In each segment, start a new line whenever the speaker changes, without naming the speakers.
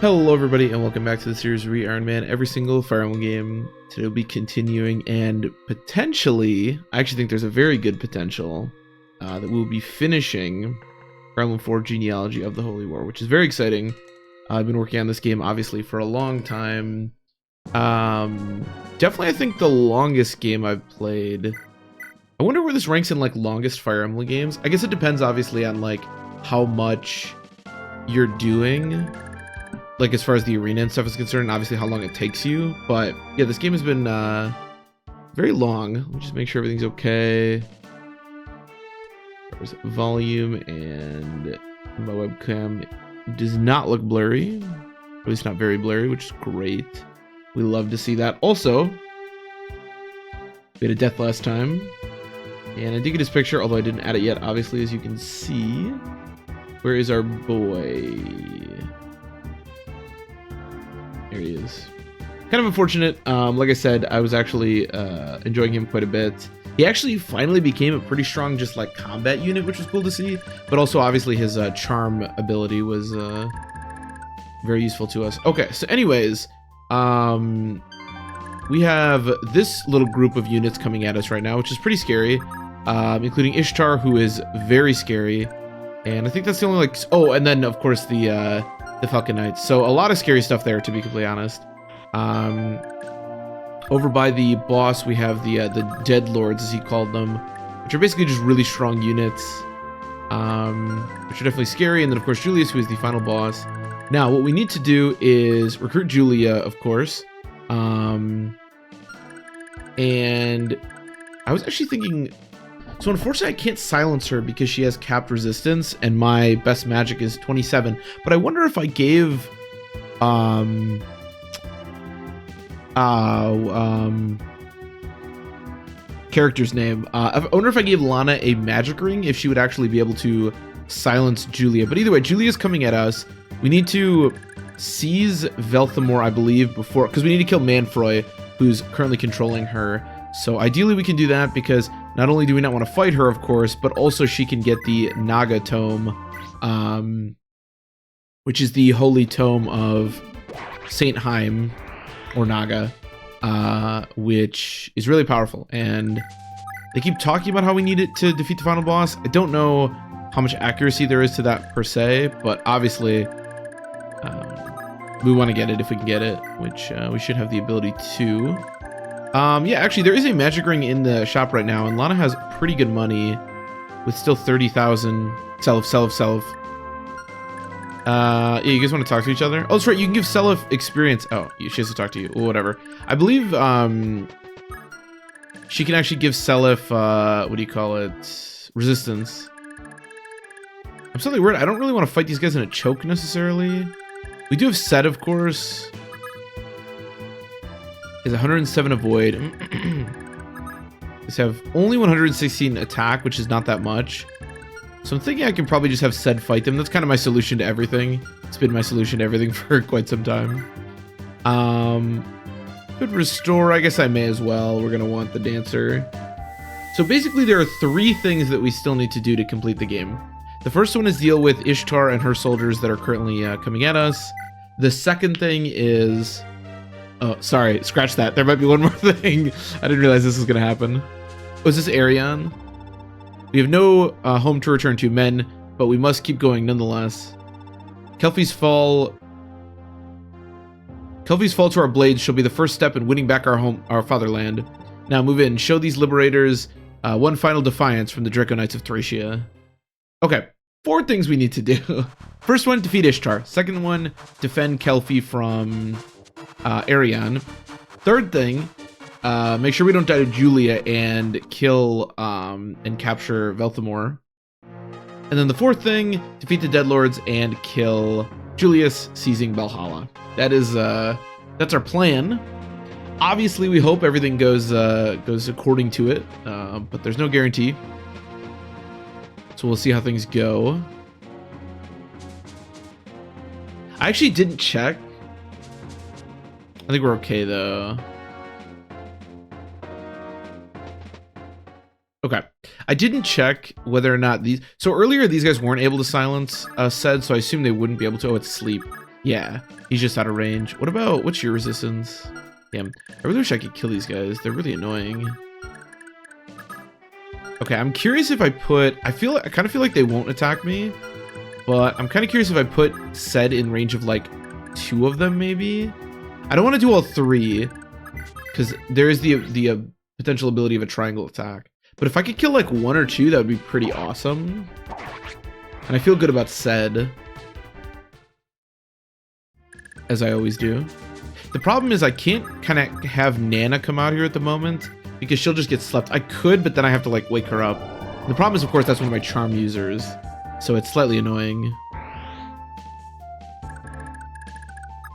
Hello everybody and welcome back to the series Iron Man every single Fire Emblem game. Today we'll be continuing and potentially, I actually think there's a very good potential that we'll be finishing Fire Emblem 4 Genealogy of the Holy War, which is very exciting. I've been working on this game obviously for a long time. Definitely I think the longest game I've played. I wonder where this ranks in like longest Fire Emblem games. I guess it depends obviously on like how much you're doing. Like as far as the arena and stuff is concerned, and obviously how long it takes you. But yeah, this game has been very long. Let me just make sure everything's okay. There's volume, and my webcam does not look blurry. At least not very blurry, which is great. We love to see that. Also, we had a death last time. And I did get his picture, although I didn't add it yet, obviously, as you can see. Where is our boy? There he is. Kind of unfortunate. Like I said, I was actually enjoying him quite a bit. He actually finally became a pretty strong just like combat unit, which was cool to see. But also obviously his charm ability was very useful to us. Okay, so anyways, we have this little group of units coming at us right now, which is pretty scary, including Ishtar, who is very scary. And I think that's the only like... Oh, and then of course the Falcon Knights. So a lot of scary stuff there, to be completely honest. Over by the boss, we have the Dead Lords, as he called them, which are basically just really strong units, which are definitely scary. And then, of course, Julius, who is the final boss. Now, what we need to do is recruit Julia, of course. And I was actually thinking... So unfortunately, I can't silence her because she has capped resistance, and my best magic is 27. But I wonder if I gave, character's name. I wonder if I gave Lana a magic ring, if she would actually be able to silence Julia. But either way, Julia's coming at us. We need to seize Velthamore, I believe, before, because we need to kill Manfroy, who's currently controlling her. So ideally we can do that because not only do we not want to fight her, of course, but also she can get the Naga Tome, which is the holy tome of Saint Haim, or Naga, which is really powerful. And they keep talking about how we need it to defeat the final boss. I don't know how much accuracy there is to that per se, but obviously we want to get it if we can get it, which we should have the ability to. Yeah, actually, there is a magic ring in the shop right now, and Lana has pretty good money with still 30,000. Self. Yeah, you guys want to talk to each other? Oh, that's right, you can give Self experience. Oh, she has to talk to you. Well, whatever. I believe she can actually give Self, what do you call it? Resistance. I'm slightly worried. I don't really want to fight these guys in a choke necessarily. We do have Set, of course. Is 107 avoid. These have only 116 attack, which is not that much. So I'm thinking I can probably just have Sed fight them. That's kind of my solution to everything. It's been my solution to everything for quite some time. Could restore. I guess I may as well. We're going to want the dancer. So basically there are three things that we still need to do to complete the game. The first one is deal with Ishtar and her soldiers that are currently coming at us. The second thing is... Oh, sorry, scratch that. There might be one more thing. I didn't realize this was going to happen. Was this Arion? We have no home to return to, men, but we must keep going nonetheless. Kelpie's fall to our blades shall be the first step in winning back our fatherland. Now move in. Show these liberators one final defiance from the Draco Knights of Thracia. Okay, 4 things we need to do. First one, defeat Ishtar. Second one, defend Kelpie from... Arion. Third thing, make sure we don't die to Julia and kill and capture Velthamore. And then the fourth thing, defeat the Dead Lords and kill Julius, seizing Valhalla. That is that's our plan. Obviously, we hope everything goes according to it, but there's no guarantee. So we'll see how things go. I actually didn't check. I think we're okay, though. Okay. I didn't check whether or not these... So earlier, these guys weren't able to silence Sed, so I assume they wouldn't be able to. Oh, it's sleep. Yeah, he's just out of range. What's your resistance? Damn, I really wish I could kill these guys. They're really annoying. Okay, I'm curious if I kind of feel like they won't attack me, but I'm kind of curious if I put Sed in range of like 2 of them, maybe. I don't want to do all 3 because there is the potential ability of a triangle attack. But if I could kill like 1 or 2, that would be pretty awesome. And I feel good about Sed, as I always do. The problem is I can't kind of have Nana come out here at the moment because she'll just get slept. I could, but then I have to like wake her up. And the problem is, of course, that's one of my charm users, so it's slightly annoying.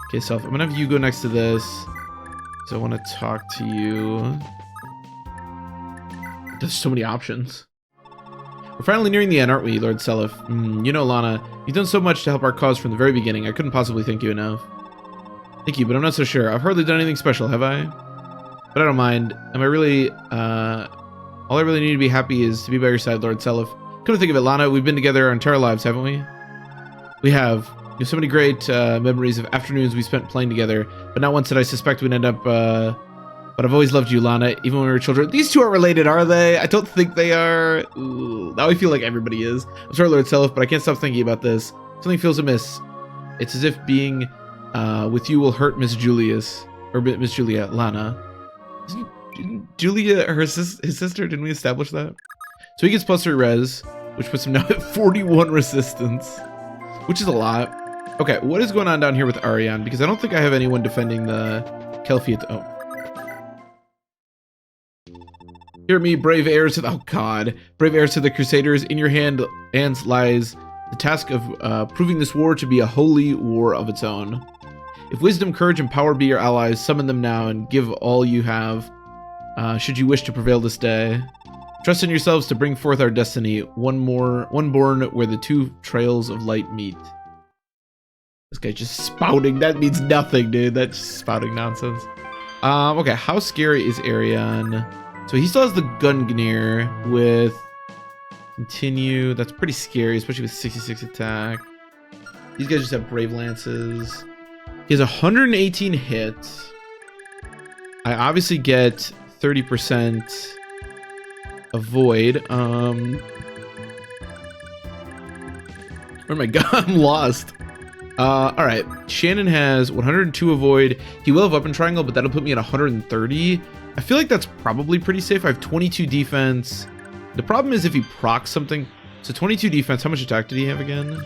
Okay, Self, I'm gonna have you go next to this because I want to talk to you. There's so many options. We're finally nearing the end, aren't we, Lord Self? You know, Lana, you've done so much to help our cause from the very beginning. I couldn't possibly thank you enough. Thank you, but I'm not so sure. I've hardly done anything special, have I? But I don't mind. Am I really, all I really need to be happy is to be by your side, Lord Self. Come to think of it, Lana, we've been together our entire lives, haven't we? We have. We have so many great memories of afternoons we spent playing together, but not once did I suspect we'd end up, but I've always loved you, Lana, even when we were children. These two are related, are they? I don't think they are. Ooh, now I feel like everybody is. I'm sorry, Lord Self, but I can't stop thinking about this. Something feels amiss. It's as if being with you will hurt Miss Julius, or Miss Julia, Lana. Isn't Julia his sister? Didn't we establish that? So he gets +3 res, which puts him now at 41 resistance, which is a lot. Okay, what is going on down here with Ariane? Because I don't think I have anyone defending the Kelphi. Oh. Hear me, brave heirs to the... Oh, God. Brave heirs to the Crusaders. In your hands lies the task of proving this war to be a holy war of its own. If wisdom, courage, and power be your allies, summon them now and give all you have, should you wish to prevail this day. Trust in yourselves to bring forth our destiny, one born where the 2 trails of light meet. This guy's just spouting. That means nothing, dude. That's just spouting nonsense. Okay, how scary is Ariane? So he still has the Gungnir with continue. That's pretty scary, especially with 66 attack. These guys just have Brave Lances. He has 118 hits. I obviously get 30% avoid. Oh my god, I'm lost. Alright, Shannon has 102 avoid. He will have weapon triangle, but that'll put me at 130. I feel like that's probably pretty safe. I have 22 defense. The problem is if he procs something. So 22 defense, how much attack did he have again?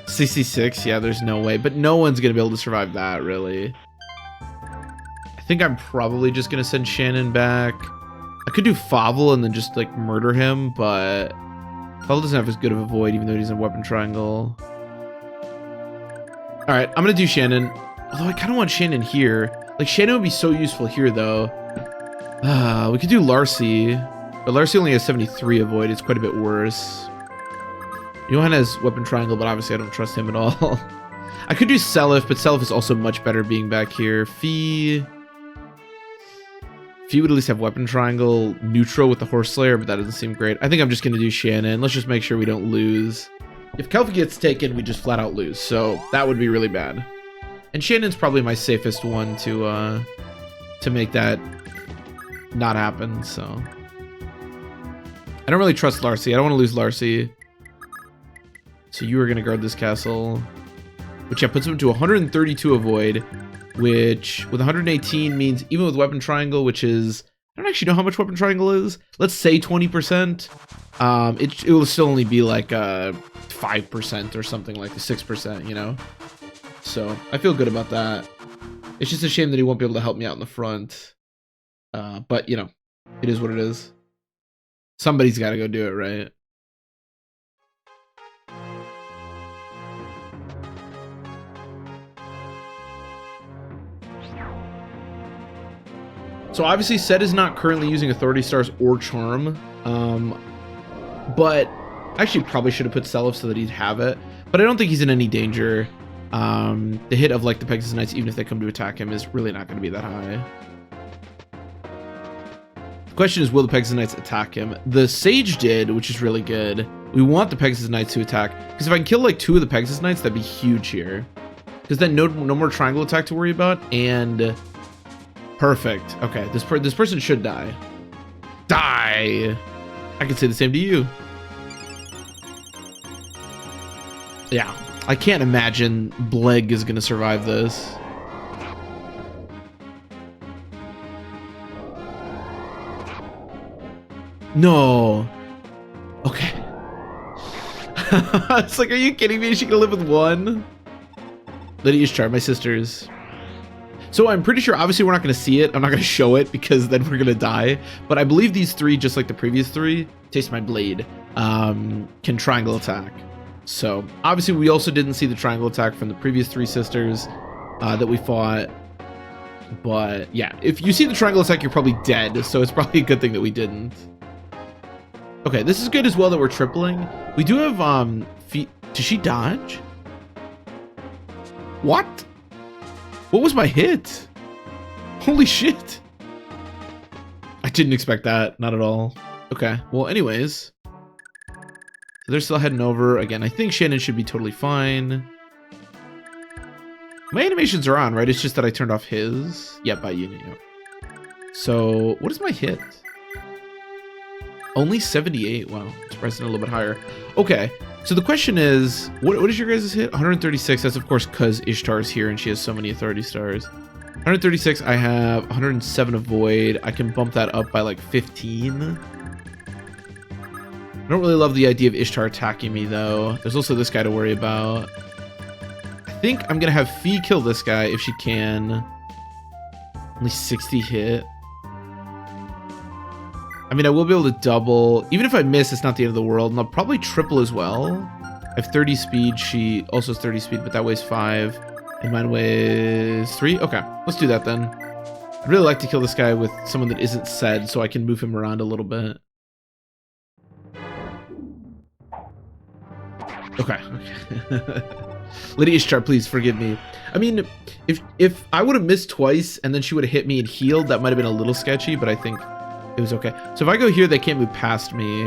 66, yeah, there's no way. But no one's going to be able to survive that, really. I think I'm probably just going to send Shannon back. I could do Favel and then just, like, murder him, but Favel doesn't have as good of a void, even though he's in weapon triangle. Alright, I'm going to do Shannon. Although I kind of want Shannon here. Like, Shannon would be so useful here, though. We could do Larcy. But Larcy only has 73 avoid. It's quite a bit worse. Johan has weapon triangle, but obviously I don't trust him at all. I could do Selif, but Selif is also much better being back here. Fee would at least have weapon triangle neutral with the Horse Slayer, but that doesn't seem great. I think I'm just going to do Shannon. Let's just make sure we don't lose. If Kelphi gets taken, we just flat out lose. So that would be really bad. And Shannon's probably my safest one to make that not happen, so. I don't really trust Larcy. I don't want to lose Larcy. So you are going to guard this castle, which puts him to 132 avoid, which with 118 means even with weapon triangle, which is, I don't actually know how much weapon triangle is. Let's say 20%. It will still only be like 5% or something like 6%, you know? So I feel good about that. It's just a shame that he won't be able to help me out in the front. But, you know, it is what it is. Somebody's got to go do it, right? So obviously Sed is not currently using Authority Stars or Charm. But I actually probably should have put Selif so that he'd have it. But I don't think he's in any danger. The hit of like the Pegasus Knights, even if they come to attack him, is really not going to be that high. The question is, will the Pegasus Knights attack him? The Sage did, which is really good. We want the Pegasus Knights to attack, because if I can kill like 2 of the Pegasus Knights, that'd be huge here. Because then no more triangle attack to worry about, and perfect. Okay, this person should die. Die! I can say the same to you. Yeah, I can't imagine Bleg is gonna survive this. No. Okay. It's like, are you kidding me? Is she gonna live with one? Lady Ishtar, my sisters. So I'm pretty sure, obviously we're not gonna see it. I'm not gonna show it because then we're gonna die. But I believe these three, just like the previous three, taste my blade, can triangle attack. So obviously we also didn't see the triangle attack from the previous three sisters that we fought. But yeah, if you see the triangle attack, you're probably dead. So it's probably a good thing that we didn't. Okay, this is good as well that we're tripling. We do have feet. Did she dodge? What? What was my hit? Holy shit. I didn't expect that, not at all. Okay, well anyways. So they're still heading over. Again, I think Shannon should be totally fine. My animations are on, right? It's just that I turned off his. Yeah, by unit. So, what is my hit? Only 78. Wow, it's pricing a little bit higher. Okay, so the question is, what is your guys' hit? 136. That's of course because Ishtar is here and she has so many authority stars. 136. I have 107 avoid. I can bump that up by like 15. I don't really love the idea of Ishtar attacking me though. There's also this guy to worry about. I think I'm gonna have Fee kill this guy if she can. Only 60 hit. I mean, I will be able to double. Even if I miss, it's not the end of the world. And I'll probably triple as well. I have 30 speed. She also has 30 speed, but that weighs 5. And mine weighs 3. Okay, let's do that then. I'd really like to kill this guy with someone that isn't said so I can move him around a little bit. Okay. Lady Ishtar, please forgive me. I mean, if I would have missed twice and then she would have hit me and healed, that might have been a little sketchy, but I think it was okay. So if I go here, they can't move past me.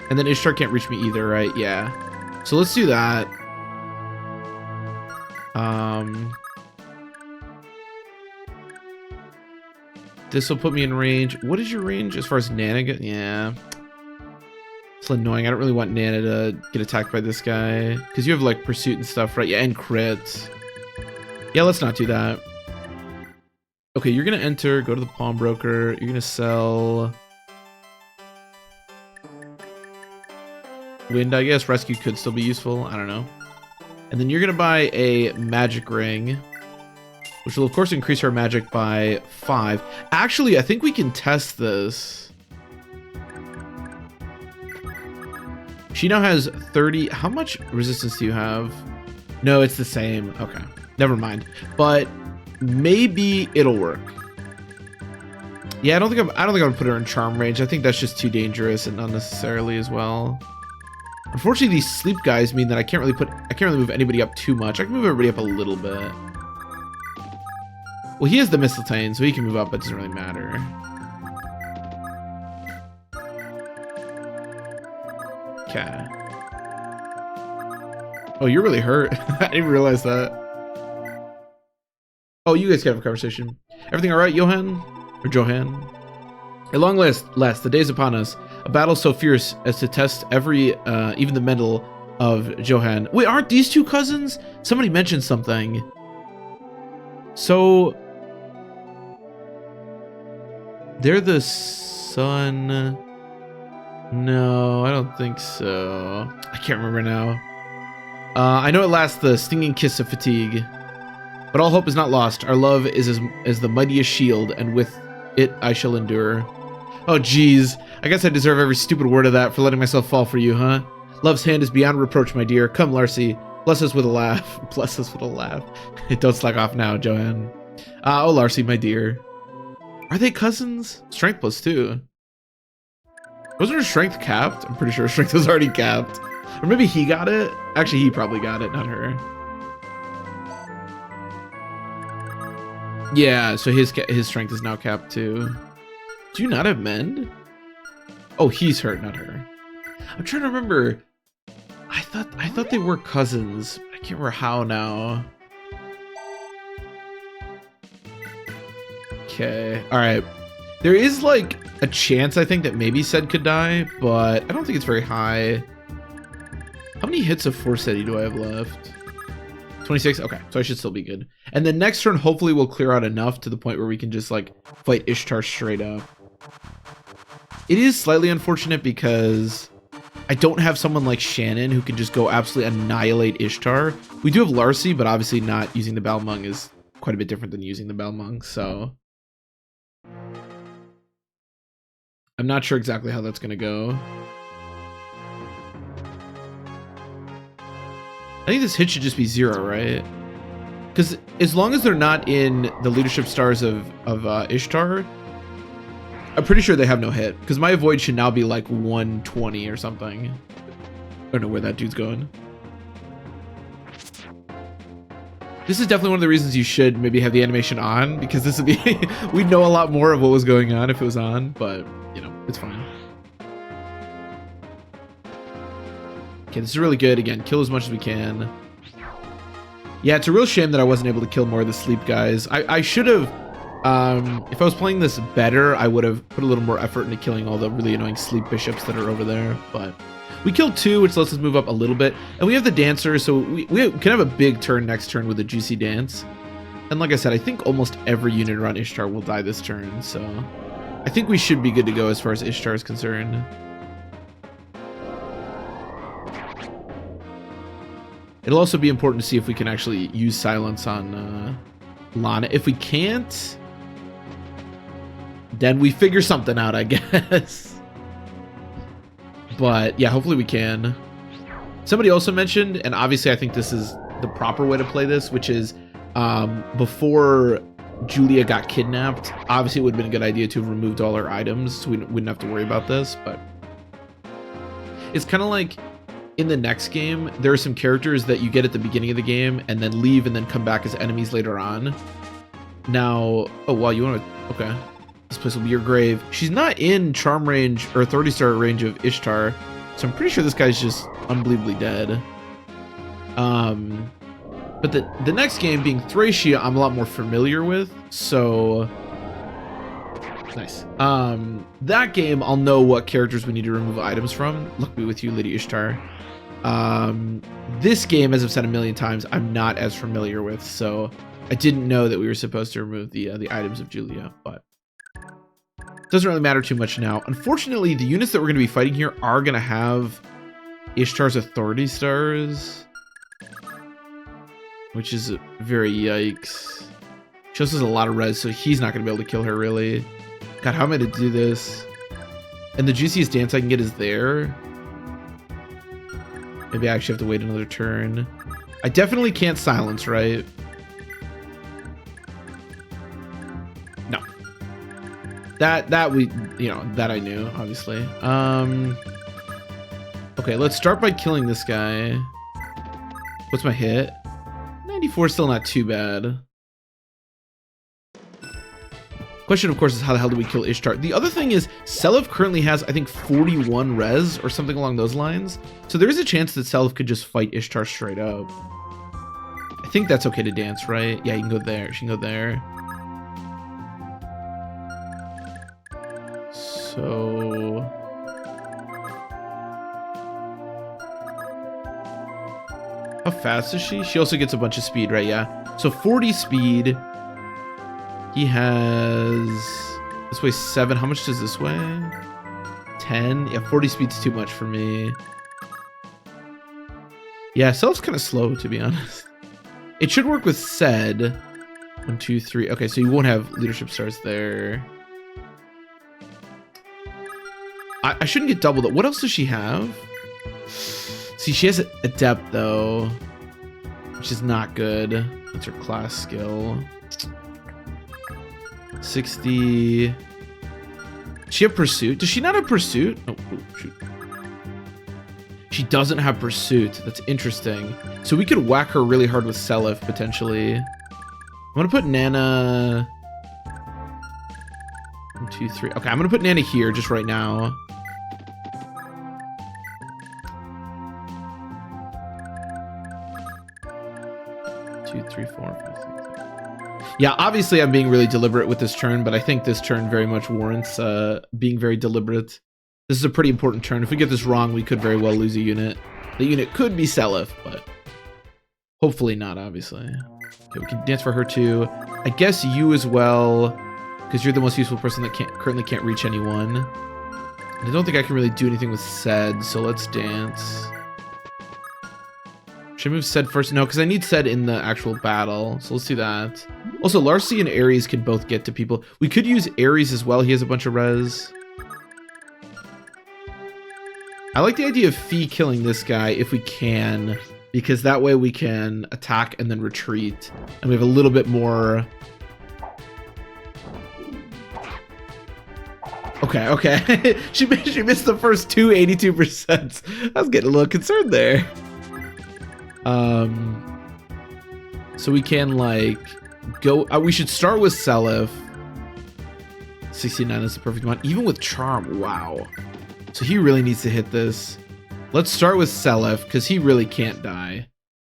And then Ishtar can't reach me either, right? Yeah. So let's do that. This will put me in range. What is your range as far as Nana goes? Yeah. It's annoying. I don't really want Nana to get attacked by this guy. Because you have like pursuit and stuff, right? Yeah, and crit. Yeah, let's not do that. Okay, you're gonna enter, go to the pawnbroker, you're gonna sell wind, I guess. Rescue could still be useful, I don't know. And then you're gonna buy a magic ring, which will of course increase her magic by 5. Actually, I think we can test this. She now has 30. How much resistance do you have? No, it's the same. Okay, never mind. But maybe it'll work. Yeah, I don't think I'm gonna put her in charm range. I think that's just too dangerous and unnecessarily as well. Unfortunately, these sleep guys mean that I can't really move anybody up too much. I can move everybody up a little bit. Well, he has the Mistletoe, so he can move up, but it doesn't really matter. Okay. Oh, you're really hurt. I didn't realize that. Oh, you guys can have a conversation. Everything all right, Johan? Or Johan? At long last, the day is upon us. A battle so fierce as to test every, even the mental of Johan. Wait, aren't these two cousins? Somebody mentioned something. So, they're the son. No, I don't think so. I can't remember now. I know it lasts the stinging kiss of fatigue. But all hope is not lost. Our love is as the mightiest shield, and with it I shall endure. Oh, geez. I guess I deserve every stupid word of that for letting myself fall for you, huh? Love's hand is beyond reproach, my dear. Come, Larcy. Bless us with a laugh. Bless us with a laugh. Don't slack off now, Joanne. Oh, Larcy, my dear. Are they cousins? Strength plus 2. Wasn't her strength capped? I'm pretty sure her strength was already capped. Or maybe he got it? Actually, he probably got it, not her. Yeah, so his strength is now capped too. Do you not have mend? Oh, he's hurt, not her. I'm trying to remember. I thought they were cousins. I can't remember how now. Okay. All right. There is like a chance, I think, that maybe Sed could die, but I don't think it's very high. How many hits of Forseti do I have left? 26? Okay, so I should still be good. And then next turn, hopefully we'll clear out enough to the point where we can just like fight Ishtar straight up. It is slightly unfortunate because I don't have someone like Shannon who can just go absolutely annihilate Ishtar. We do have Larcy, but obviously not using the Balmung is quite a bit different than using the Balmung, so I'm not sure exactly how that's gonna go. I think this hit should just be 0, right? Because as long as they're not in the leadership stars of Ishtar, I'm pretty sure they have no hit. Because my avoid should now be like 120 or something. I don't know where that dude's going. This is definitely one of the reasons you should maybe have the animation on, because this would be we'd know a lot more of what was going on if it was on, but you know, it's fine. Okay, this is really good. Again, kill as much as we can. Yeah, it's a real shame that I wasn't able to kill more of the sleep guys. I should have, if I was playing this better, I would have put a little more effort into killing all the really annoying sleep bishops that are over there. But we killed 2, which lets us move up a little bit. And we have the dancer, so we can have a big turn next turn with a juicy dance. And like I said, I think almost every unit around Ishtar will die this turn, so I think we should be good to go as far as Ishtar is concerned. It'll also be important to see if we can actually use silence on Lana. If we can't, then we figure something out, I guess. But yeah, hopefully we can. Somebody also mentioned, and obviously I think this is the proper way to play this, which is before Julia got kidnapped, obviously it would have been a good idea to have removed all her items so we wouldn't have to worry about this, but it's kind of like in the next game, there are some characters that you get at the beginning of the game and then leave and then come back as enemies later on. Now, oh wow, you want to, okay. This place will be your grave. She's not in charm range or authority star range of Ishtar, so I'm pretty sure this guy's just unbelievably dead. But the next game, being Thracia, I'm a lot more familiar with, so nice. That game, I'll know what characters we need to remove items from. Luck be with you, Lady Ishtar. This game, as I've said a million times, I'm not as familiar with, so I didn't know that we were supposed to remove the items of Julia, but doesn't really matter too much now. Unfortunately, the units that we're going to be fighting here are going to have Ishtar's authority stars, which is very yikes. She also has a lot of res, so he's not going to be able to kill her, really. God, how am I to do this? And the juiciest dance I can get is there. Maybe I actually have to wait another turn. I definitely can't silence, right? No. That we, you know, that I knew, obviously. Okay, let's start by killing this guy. What's my hit? 94 is still not too bad. Question, of course, is how the hell do we kill Ishtar? The other thing is, Seliph currently has, I think, 41 res or something along those lines. So there is a chance that Seliph could just fight Ishtar straight up. I think that's okay to dance, right? Yeah, you can go there. She can go there. So how fast is she? She also gets a bunch of speed, right? Yeah. So 40 speed. He has, this weighs 7. How much does this weigh? 10. Yeah, 40 speed's too much for me. Yeah, Selph's kind of slow, to be honest. It should work with Sed. 1, 2, 3. Okay, so you won't have leadership stars there. I shouldn't get doubled up. What else does she have? See, she has Adept, though, which is not good. That's her class skill. 60. Does she have Pursuit? Does she not have Pursuit? Oh, shoot. She doesn't have Pursuit. That's interesting. So we could whack her really hard with Seliph, potentially. I'm going to put Nana... 1, 2, 3. Okay, I'm going to put Nana here just right now. Yeah, obviously I'm being really deliberate with this turn, but I think this turn very much warrants being very deliberate. This is a pretty important turn. If we get this wrong, we could very well lose a unit. The unit could be Seliph, but hopefully not, obviously. Okay, we can dance for her too. I guess you as well, because you're the most useful person that currently can't reach anyone. And I don't think I can really do anything with Sed, so let's dance. Should I move Sed first? No, because I need Sed in the actual battle, so let's do that. Also, Larcy and Ares can both get to people. We could use Ares as well. He has a bunch of res. I like the idea of Fee killing this guy if we can, because that way we can attack and then retreat, and we have a little bit more. Okay. she missed the first 82%. I was getting a little concerned there. So we can like go. We should start with Seliph. 69 is the perfect one, even with Charm. Wow. So he really needs to hit this. Let's start with Seliph because he really can't die.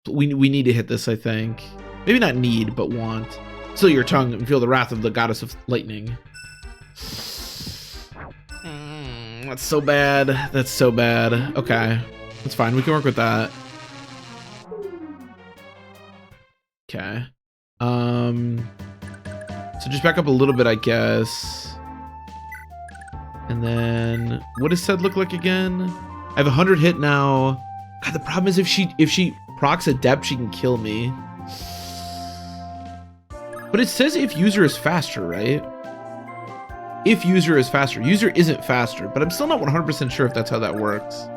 We need to hit this, I think. Maybe not need, but want. Still your tongue and feel the wrath of the goddess of lightning. That's so bad. That's so bad. Okay, that's fine. We can work with that. Okay. So just back up a little bit, I guess. And then what does Sed look like again? I have 100 hit now. God, the problem is if she procs Adept, she can kill me. But it says if user is faster, right? If user is faster. User isn't faster, but I'm still not 100% sure if that's how that works.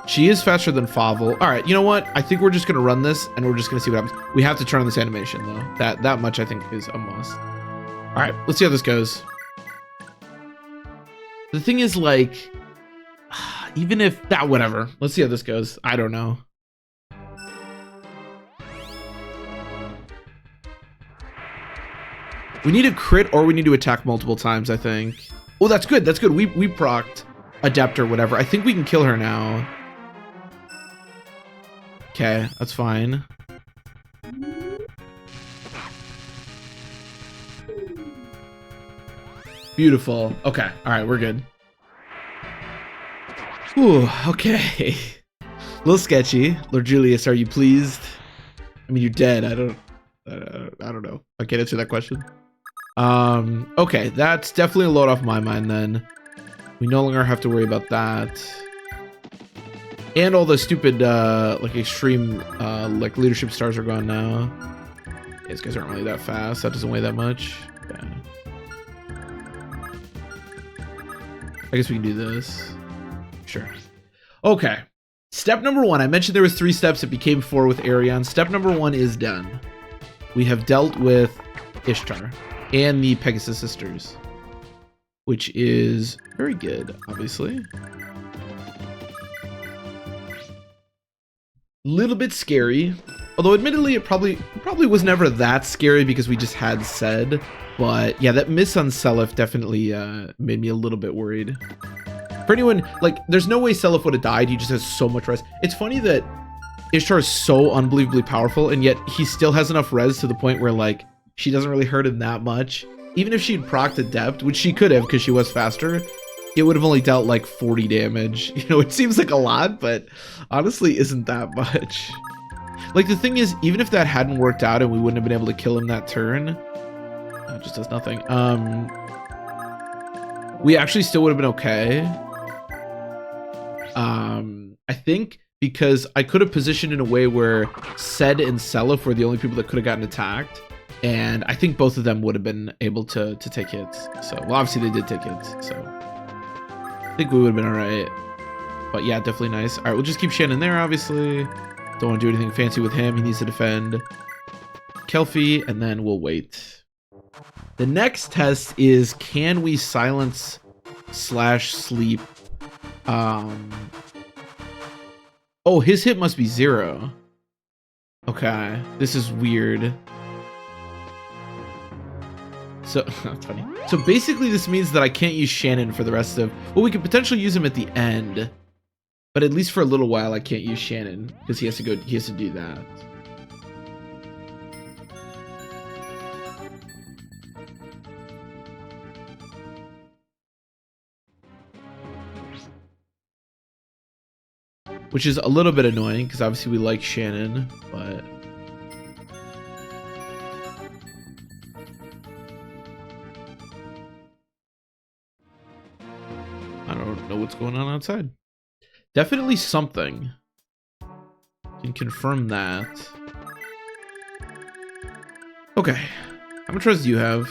She is faster than Favel. All right, you know what? I think we're just gonna run this and we're just gonna see what happens. We have to turn on this animation though. That much I think is a must. All right, let's see how this goes. The thing is, like, even if that, whatever. Let's see how this goes. I don't know. We need a crit or we need to attack multiple times, I think. Oh, that's good. That's good. We procced Adept or whatever. I think we can kill her now. Okay, that's fine. Beautiful. Okay. All right, we're good. Ooh, okay. A little sketchy. Lord Julius, are you pleased? I mean, you're dead. I don't know. I can't answer that question. Okay, that's definitely a load off my mind then. We no longer have to worry about that. And all the stupid, like, extreme, like, leadership stars are gone now. Yeah, these guys aren't really that fast. That doesn't weigh that much. Okay. I guess we can do this. Sure. Okay. Step number 1. I mentioned there was 3 steps. It became 4 with Arion. Step number 1 is done. We have dealt with Ishtar and the Pegasus sisters, which is very good, obviously. Little bit scary, although admittedly it probably was never that scary because we just had Sed. But yeah, that miss on Seliph definitely made me a little bit worried. For anyone, like, there's no way Seliph would have died. He just has so much res. It's funny that Ishtar is so unbelievably powerful, and yet he still has enough res to the point where, like, she doesn't really hurt him that much. Even if she'd procced Adept, which she could have because she was faster, it would have only dealt like 40 damage. You know, it seems like a lot, but honestly isn't that much. Like, the thing is, even if that hadn't worked out and we wouldn't have been able to kill him that turn, it just does nothing. We actually still would have been okay. I think because I could have positioned in a way where Sed and Seliph were the only people that could have gotten attacked. And I think both of them would have been able to take hits. So, well, obviously they did take hits, so I think we would have been all right. But yeah, definitely nice. All right, we'll just keep Shannon there, obviously. Don't want to do anything fancy with him. He needs to defend Kelphi, and then we'll wait. The next test is, can we silence /sleep? Oh, his hit must be 0. Okay, this is weird. So, that's funny. So basically this means that I can't use Shannon for the rest of... Well, we could potentially use him at the end. But at least for a little while, I can't use Shannon. Because he has to do that. which is a little bit annoying because obviously we like Shannon, but I don't know what's going on outside. Definitely something. Can confirm that. Okay. How much res do you have?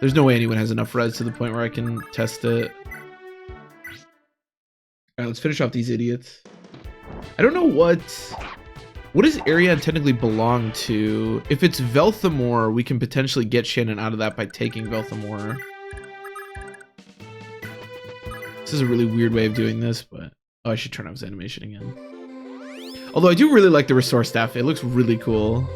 There's no way anyone has enough res to the point where I can test it. Alright, let's finish off these idiots. I don't know what does Ariane technically belong to? If it's Velthamore, we can potentially get Shannon out of that by taking Velthamore. This is a really weird way of doing this, but oh, I should turn off his animation again. Although I do really like the restore staff. It looks really cool.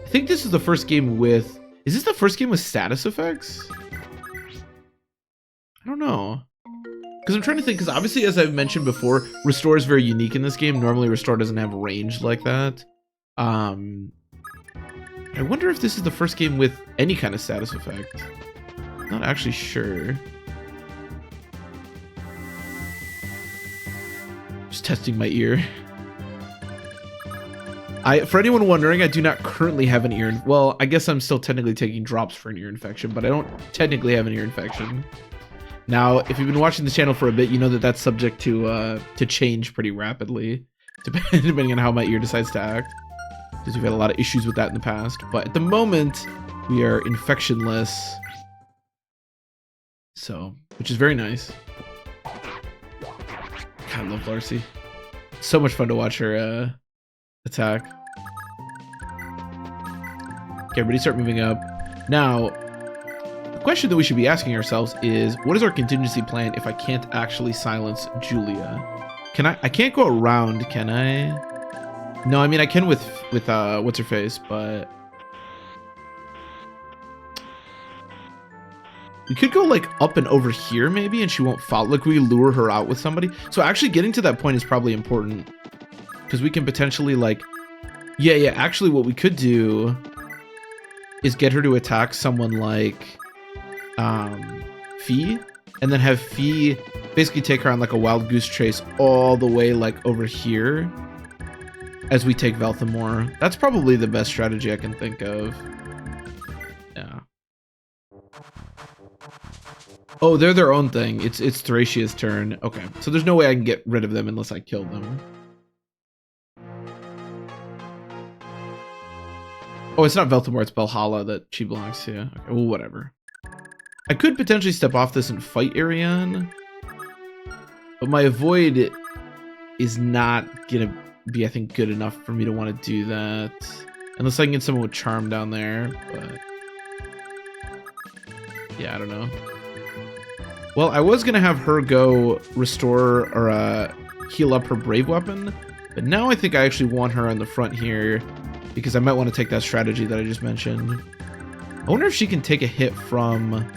I think this is the first game with... Is this the first game with status effects? I don't know. Because I'm trying to think, because obviously, as I've mentioned before, restore is very unique in this game. Normally, restore doesn't have range like that. I wonder if this is the first game with any kind of status effect. Not actually sure. Just testing my ear. For anyone wondering, I do not currently have an ear. Well, I guess I'm still technically taking drops for an ear infection, but I don't technically have an ear infection. Now, if you've been watching the channel for a bit, you know that that's subject to change pretty rapidly, depending on how my ear decides to act. Because we've had a lot of issues with that in the past. But at the moment, we are infectionless. So, which is very nice. God, I love Larcy. So much fun to watch her attack. Okay, everybody start moving up. Now, the question that we should be asking ourselves is, what is our contingency plan if I can't actually silence Julia? Can I can't go around, can I? No, I mean I can with what's her face, but we could go like up and over here maybe and she won't follow. Like we lure her out with somebody. So actually getting to that point is probably important. Because we can potentially like, yeah, actually what we could do is get her to attack someone like Fee, and then have Fee basically take her on like a wild goose chase all the way like over here as we take Velthamore. That's probably the best strategy I can think of. Yeah. Oh, they're their own thing. It's Thrasia's turn. Okay, so there's no way I can get rid of them unless I kill them. Oh, it's not Velthamore, it's Belhala that she belongs to. Okay, well, whatever. I could potentially step off this and fight Ariane, but my avoid is not gonna be, I think, good enough for me to want to do that. Unless I can get someone with charm down there, but yeah, I don't know. Well, I was gonna have her go restore or heal up her brave weapon, but now I think I actually want her on the front here because I might want to take that strategy that I just mentioned. I wonder if she can take a hit from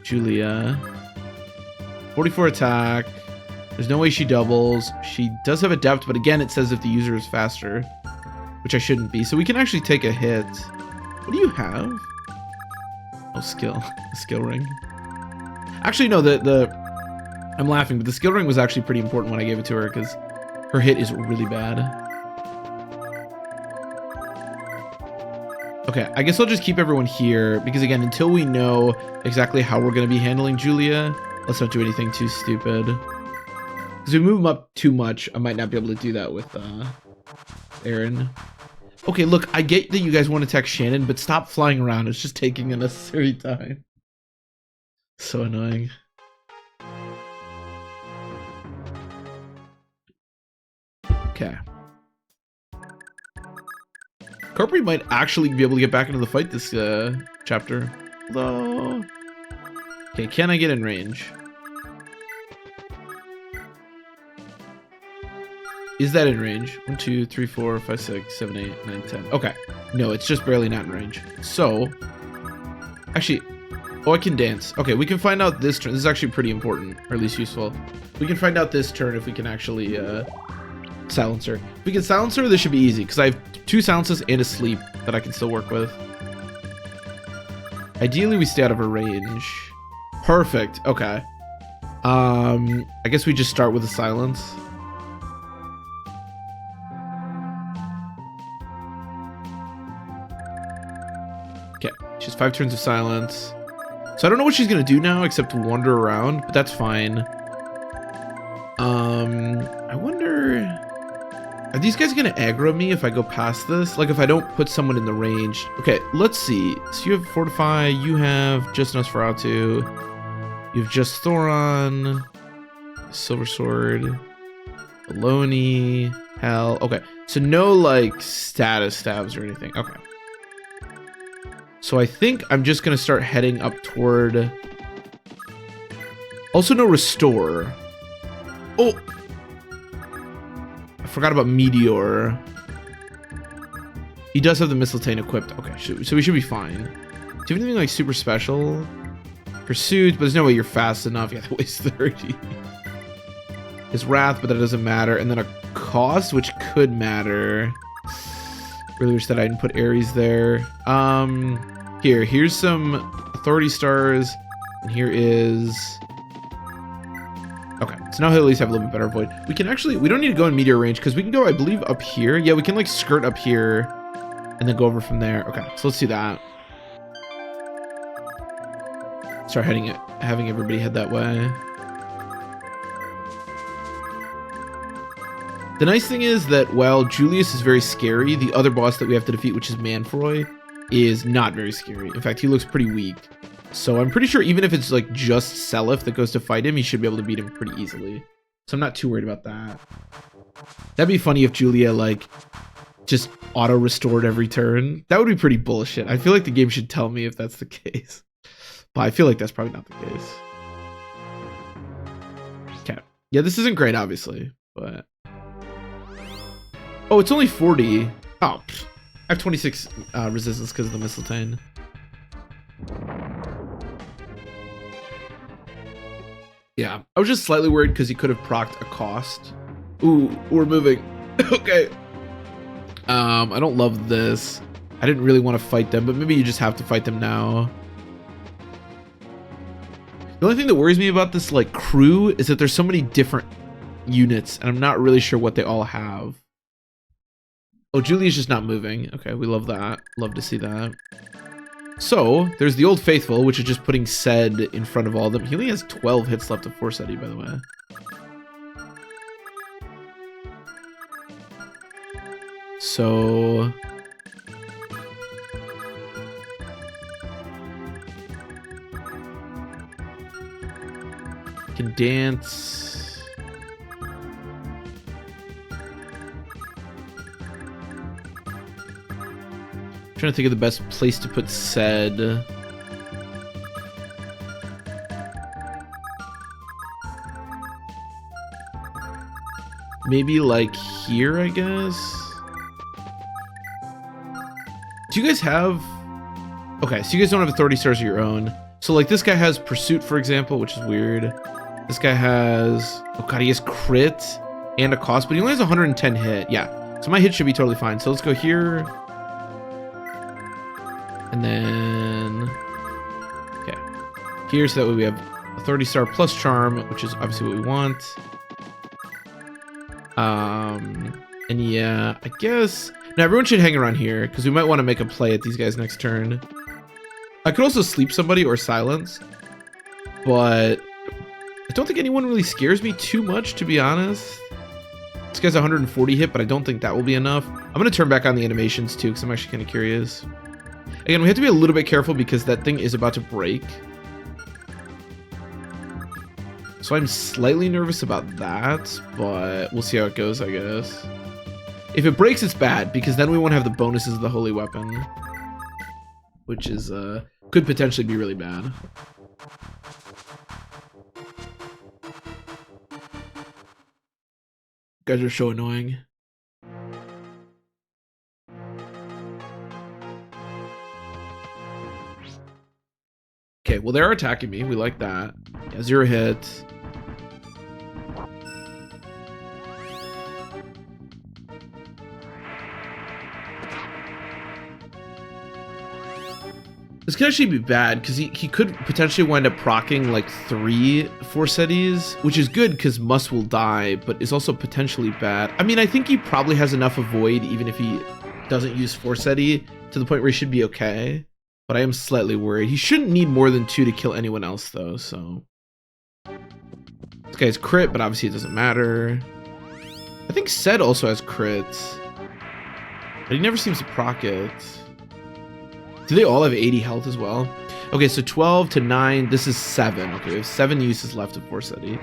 Julia. 44 attack. There's no way she doubles. She does have adept, but again, it says if the user is faster, which I shouldn't be. So we can actually take a hit. What do you have? Oh, skill. The skill ring. Actually, no, I'm laughing, but the skill ring was actually pretty important when I gave it to her because her hit is really bad. Okay, I guess I'll just keep everyone here because again, until we know exactly how we're going to be handling Julia, let's not do anything too stupid. Because if we move them up too much, I might not be able to do that with Aaron. Okay, look, I get that you guys want to attack Shannon, but stop flying around. It's just taking unnecessary time. So annoying. Okay. Corpri might actually be able to get back into the fight this chapter. Although... Okay, can I get in range? Is that in range? 1, 2, 3, 4, 5, 6, 7, 8, 9, 10. Okay. No, it's just barely not in range. So... Actually... Oh, I can dance. Okay, we can find out this turn. This is actually pretty important, or at least useful. We can find out this turn if we can actually silence her. If we can silence her, this should be easy, because I have 2 silences and a sleep that I can still work with. Ideally, we stay out of her range. Perfect. Okay. I guess we just start with a silence. She has 5 turns of silence. So I don't know what she's gonna do now except wander around, but that's fine. I wonder... Are these guys gonna aggro me if I go past this? Like if I don't put someone in the range. Okay, let's see. So you have Fortify, you have just Nosferatu, you have just Thoron, Silver Sword, Baloney, Hell. Okay, so no like status stabs or anything. Okay. So I think I'm just gonna start heading up toward... Also no Restore. Oh! I forgot about Meteor. He does have the Mistletoe equipped. Okay, so we should be fine. Do you have anything like super special? Pursuit, but there's no way you're fast enough. Yeah, that weighs 30. His Wrath, but that doesn't matter. And then a Cost, which could matter. Really wish that I didn't put Ares there. Here's some Authority Stars. And here is... Okay, so now he'll at least have a little bit better avoid. We can actually... We don't need to go in meteor range, because we can go, I believe, up here. Yeah, we can, like, skirt up here. And then go over from there. Okay, so let's do that. Start having everybody head that way. The nice thing is that while Julius is very scary, the other boss that we have to defeat, which is Manfroy, is not very scary. In fact, he looks pretty weak. So I'm pretty sure even if it's like just Seliph that goes to fight him, he should be able to beat him pretty easily. So I'm not too worried about that. That'd be funny if Julia like just auto-restored every turn. That would be pretty bullshit. I feel like the game should tell me if that's the case. But I feel like that's probably not the case. Okay. Yeah, this isn't great, obviously, but... Oh, it's only 40. Oh, pfft. I have 26 resistance because of the Mistletoe. Yeah, I was just slightly worried because he could have procced a Cost. Ooh, we're moving. Okay. I don't love this. I didn't really want to fight them, but maybe you just have to fight them now. The only thing that worries me about this like crew is that there's so many different units, and I'm not really sure what they all have. Oh, Julia's just not moving. Okay, we love that. Love to see that. So, there's the Old Faithful, which is just putting Sed in front of all of them. He only has 12 hits left of Forseti, by the way. So... Can dance... Trying to think of the best place to put Sed. Maybe like here, I guess. Do you guys have... Okay, so you guys don't have Authority Stars of your own. So like this guy has Pursuit, for example, which is weird. This guy has... Oh god, he has Crit and a Cost, but he only has 110 hit. Yeah, so my hit should be totally fine. So let's go here. And then, okay, here, so that way we have Authority Star plus Charm, which is obviously what we want. And yeah, I guess, now everyone should hang around here, because we might want to make a play at these guys next turn. I could also sleep somebody or silence, but I don't think anyone really scares me too much, to be honest. This guy's 140 hit, but I don't think that will be enough. I'm going to turn back on the animations too, because I'm actually kind of curious. Again, we have to be a little bit careful because that thing is about to break. So I'm slightly nervous about that, but we'll see how it goes, I guess. If it breaks, it's bad, because then we won't have the bonuses of the Holy Weapon. Which is, could potentially be really bad. You guys are so annoying. Okay, well, they're attacking me. We like that. Yeah, 0 hit. This could actually be bad, because he could potentially wind up proccing like 3 Forsetis, which is good because Muss will die, but is also potentially bad. I mean, I think he probably has enough avoid, even if he doesn't use Forseti, to the point where he should be okay. but I am slightly worried. He shouldn't need more than 2 to kill anyone else, though, so... This guy's crit, but obviously it doesn't matter. I think Sed also has crits, but he never seems to proc it. Do they all have 80 health as well? Okay, so 12 to 9. This is 7. Okay, we have 7 uses left of Forseti.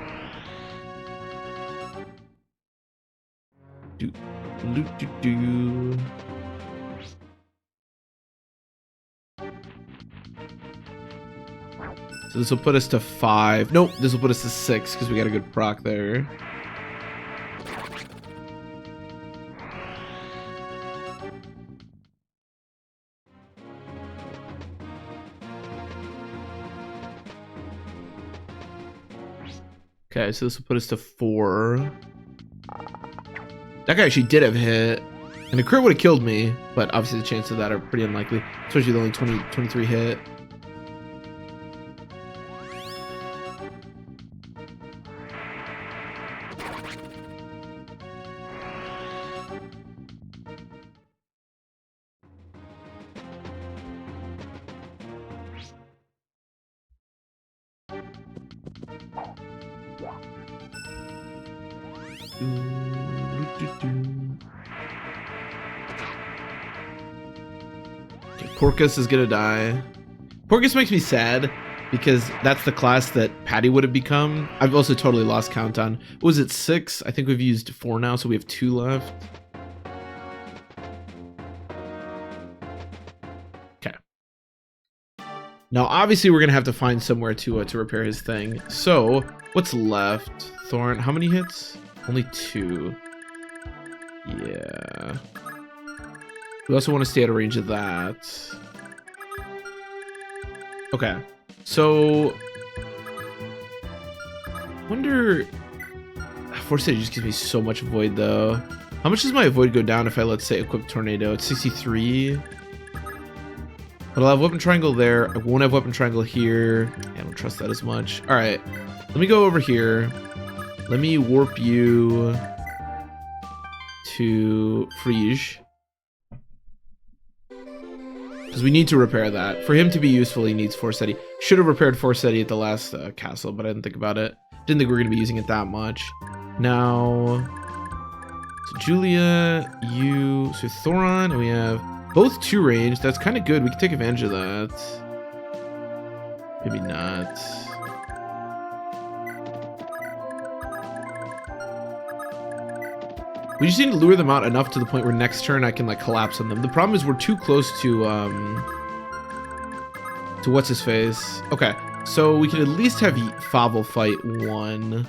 So this will put us to 5. Nope, this will put us to 6 because we got a good proc there. Okay, so this will put us to 4. That guy actually did have hit. And a crit would have killed me, but obviously the chances of that are pretty unlikely. Especially with only 23 hit. Okay, Porcus is gonna die. Porcus makes me sad because that's the class that Patty would have become. I've also totally lost count on. What was it, 6? I think we've used 4 now, so we have 2 left. Okay. Now, obviously, we're gonna have to find somewhere to repair his thing. So, what's left? Thorn. How many hits? Only 2. Yeah. We also want to stay out of range of that. Okay. So, wonder. Forseti just gives me so much void though. How much does my void go down if I, let's say, equip Tornado? It's 63. But I'll have weapon triangle there. I won't have weapon triangle here. I don't trust that as much. All right. Let me go over here. Let me warp you to Friege. Because we need to repair that. For him to be useful, he needs Forseti. Should have repaired Forseti at the last castle, but I didn't think about it. Didn't think we were going to be using it that much. Now, so Julia, you, so Thoron, and we have both 2 range. That's kind of good. We can take advantage of that. Maybe not. We just need to lure them out enough to the point where next turn I can like collapse on them. The problem is we're too close to what's his face. Okay, so we can at least have Favel fight 1.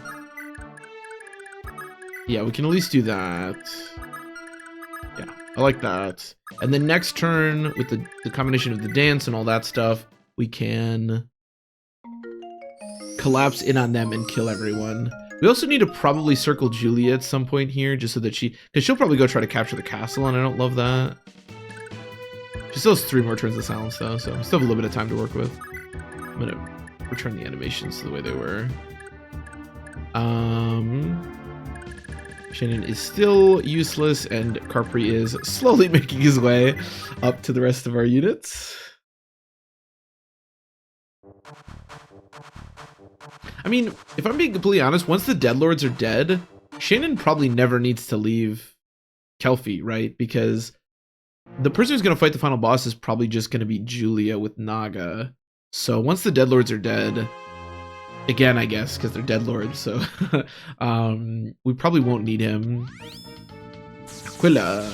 Yeah, we can at least do that. Yeah, I like that. And then next turn with the combination of the dance and all that stuff, we can collapse in on them and kill everyone. We also need to probably circle Julia at some point here, just so that because she'll probably go try to capture the castle, and I don't love that. She still has 3 more turns of silence, though, so we still have a little bit of time to work with. I'm gonna return the animations to the way they were. Shannon is still useless, and Carpri is slowly making his way up to the rest of our units. I mean, if I'm being completely honest, once the Deadlords are dead, Shannon probably never needs to leave Kelphi, right? Because the person who's going to fight the final boss is probably just going to be Julia with Naga. So once the Deadlords are dead, again, I guess, because they're Deadlords, so we probably won't need him. Aquila.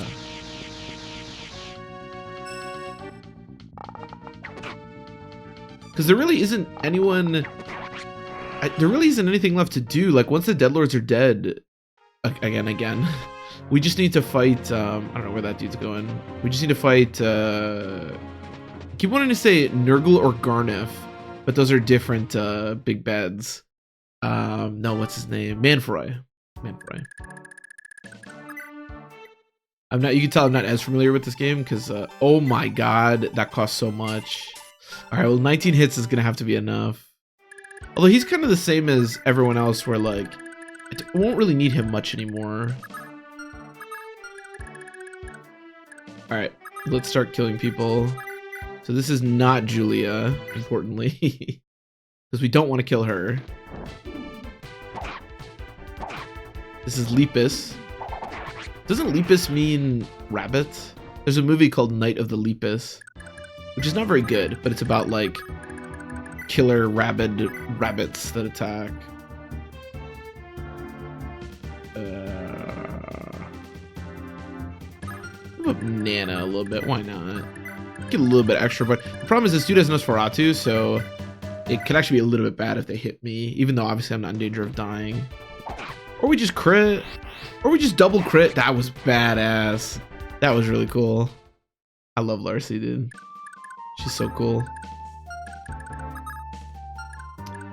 Because there really isn't anyone... there really isn't anything left to do. Like, once the Deadlords are dead, again, we just need to fight, I don't know where that dude's going. We just need to fight, I keep wanting to say Nurgle or Garneth, but those are different, big beds. No, what's his name? Manfroy. I'm not, you can tell I'm not as familiar with this game, because, oh my god, that costs so much. Alright, well, 19 hits is gonna have to be enough. Although he's kind of the same as everyone else, where like I won't really need him much anymore. All right, let's start killing people. So this is not Julia, importantly. Because we don't want to kill her. This is Lepus. Doesn't Lepus mean rabbit? There's a movie called Night of the Lepus, which is not very good, but it's about like killer rabid rabbits that attack. Move up Nana a little bit. Why not? Get a little bit extra, but the problem is this dude has Nosferatu, so it could actually be a little bit bad if they hit me, even though obviously I'm not in danger of dying. Or we just crit. Or we just double crit. That was badass. That was really cool. I love Larcy, dude. She's so cool.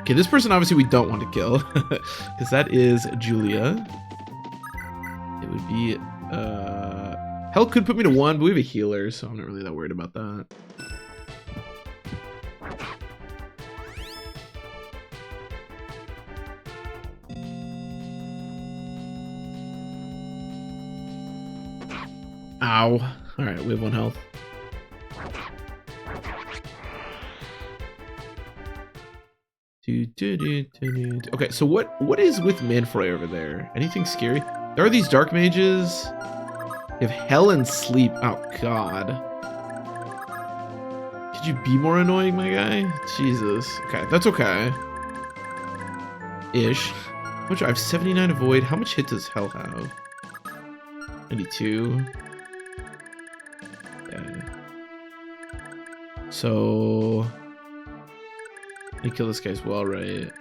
Okay, this person obviously we don't want to kill. Because that is Julia. It would be... Hell could put me to 1, but we have a healer, so I'm not really that worried about that. Ow. Alright, we have 1 health. Okay, so what is with Manfroy over there? Anything scary? There are these dark mages. You have Hell and Sleep. Oh, God. Could you be more annoying, my guy? Jesus. Okay, that's okay. Ish. How much? I have 79 avoid. How much hit does Hell have? 92. Okay. So... let me kill this guy as well, right?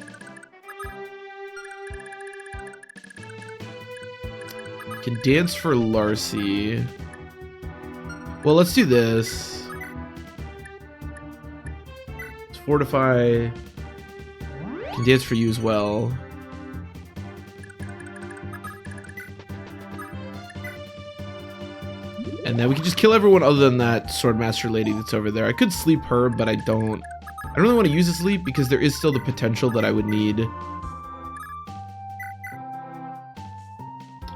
Can dance for Larcy. Well, let's do this. Let's fortify. Can dance for you as well. And then we can just kill everyone other than that Swordmaster lady that's over there. I could sleep her, but I don't really want to use a sleep because there is still the potential that I would need.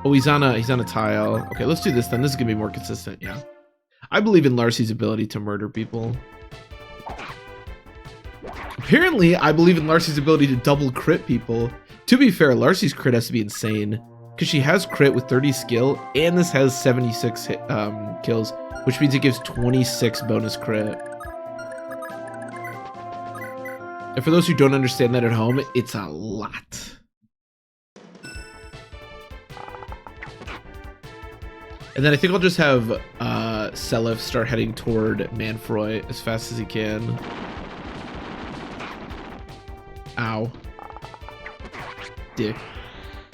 Oh, he's on a tile. Okay, let's do this then. This is gonna be more consistent. Yeah, I believe in Larcy's ability to murder people. Apparently, I believe in Larcy's ability to double crit people. To be fair, Larcy's crit has to be insane because she has crit with 30 skill, and this has 76 kills, which means it gives 26 bonus crit. And for those who don't understand that at home, it's a lot. And then I think I'll just have Seliph start heading toward Manfroy as fast as he can. Ow. Dick.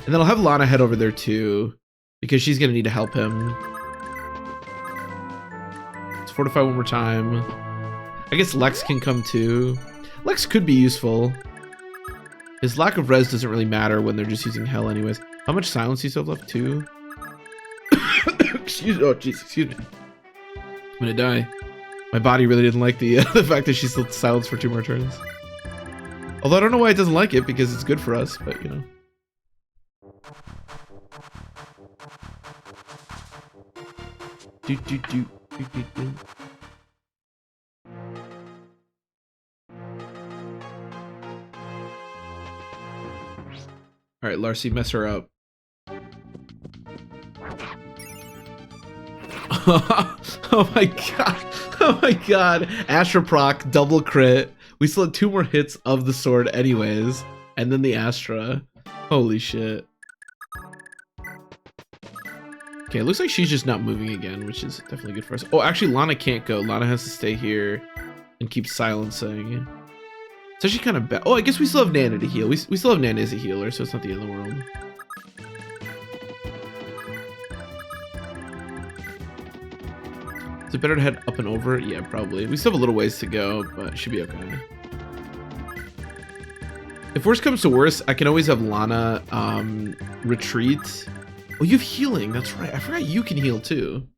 And then I'll have Lana head over there too, because she's going to need to help him. Let's fortify one more time. I guess Lex can come too. Lex could be useful. His lack of res doesn't really matter when they're just using Hell anyways. How much silence do you still have left? 2? Oh, jeez, excuse me. I'm gonna die. My body really didn't like the the fact that she's still silenced for 2 more turns. Although I don't know why it doesn't like it, because it's good for us, but you know. Alright, Larcy, mess her up. Oh my god. Oh my god. Astra proc, double crit. We still had 2 more hits of the sword anyways. And then the Astra. Holy shit. Okay, it looks like she's just not moving again, which is definitely good for us. Oh, actually, Lana can't go. Lana has to stay here and keep silencing. It's actually kind of bad. Oh, I guess we still have Nana to heal. We still have Nana as a healer, so it's not the end of the world. Is it better to head up and over? Yeah, probably. We still have a little ways to go, but it should be okay. If worse comes to worse, I can always have Lana retreat. Oh, you have healing. That's right. I forgot you can heal too.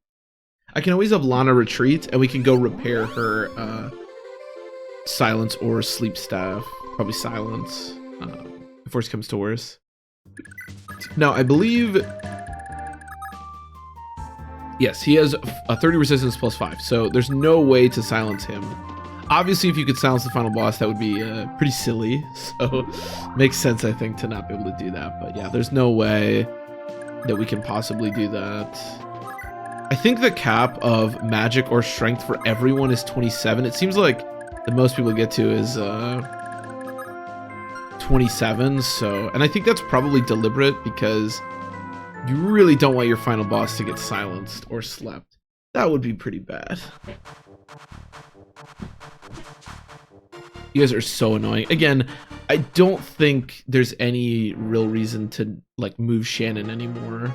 I can always have Lana retreat, and we can go repair her silence or sleep staff. Probably silence. If worse comes to worse. Now, I believe Yes, he has a 30 resistance plus 5, so there's no way to silence him. Obviously, if you could silence the final boss, that would be pretty silly, so makes sense, I think, to not be able to do that. But yeah, there's no way that we can possibly do that. I think the cap of magic or strength for everyone is 27. It seems like the most people get to is 27, so... And I think that's probably deliberate, because you really don't want your final boss to get silenced or slept. That would be pretty bad. You guys are so annoying. Again, I don't think there's any real reason to, like, move Shannon anymore.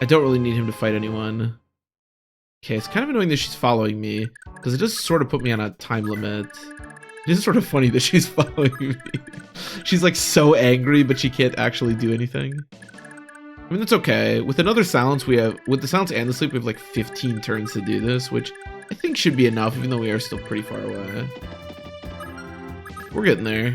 I don't really need him to fight anyone. Okay, it's kind of annoying that she's following me, because it does sort of put me on a time limit. It is sort of funny that she's following me. She's, like, so angry, but she can't actually do anything. I mean, that's okay. With another silence, with the silence and the sleep, we have, like, 15 turns to do this, which I think should be enough, even though we are still pretty far away. We're getting there.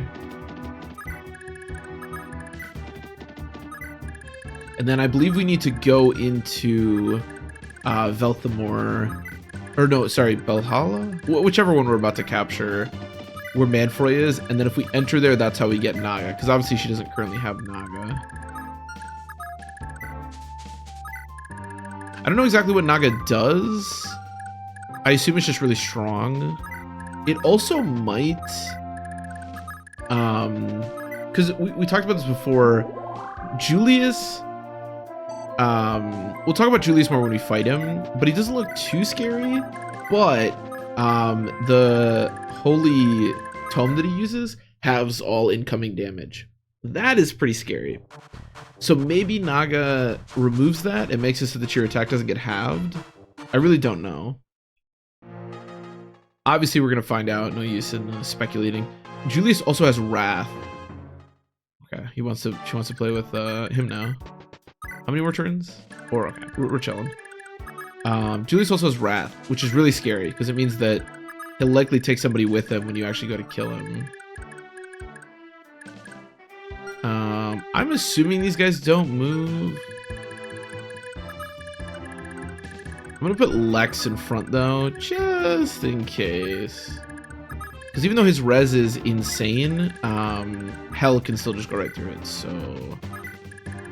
And then I believe we need to go into Velthamore. Or no, sorry, Belhala? Whichever one we're about to capture, where Manfroy is. And then if we enter there, that's how we get Naga. Because obviously she doesn't currently have Naga. I don't know exactly what Naga does. I assume it's just really strong. It also might... because we talked about this before. Julius... we'll talk about Julius more when we fight him, but he doesn't look too scary. But the holy tome that he uses halves all incoming damage. That is pretty scary. So maybe Naga removes that and makes it so that your attack doesn't get halved. I really don't know. Obviously, we're gonna find out. No use in speculating. Julius also has Wrath. Okay, she wants to play with him now. How many more turns? 4. Okay, we're chilling. Julius also has Wrath, which is really scary because it means that he'll likely take somebody with him when you actually go to kill him. I'm assuming these guys don't move. I'm gonna put Lex in front though, just in case. Because even though his res is insane, Hell can still just go right through it, so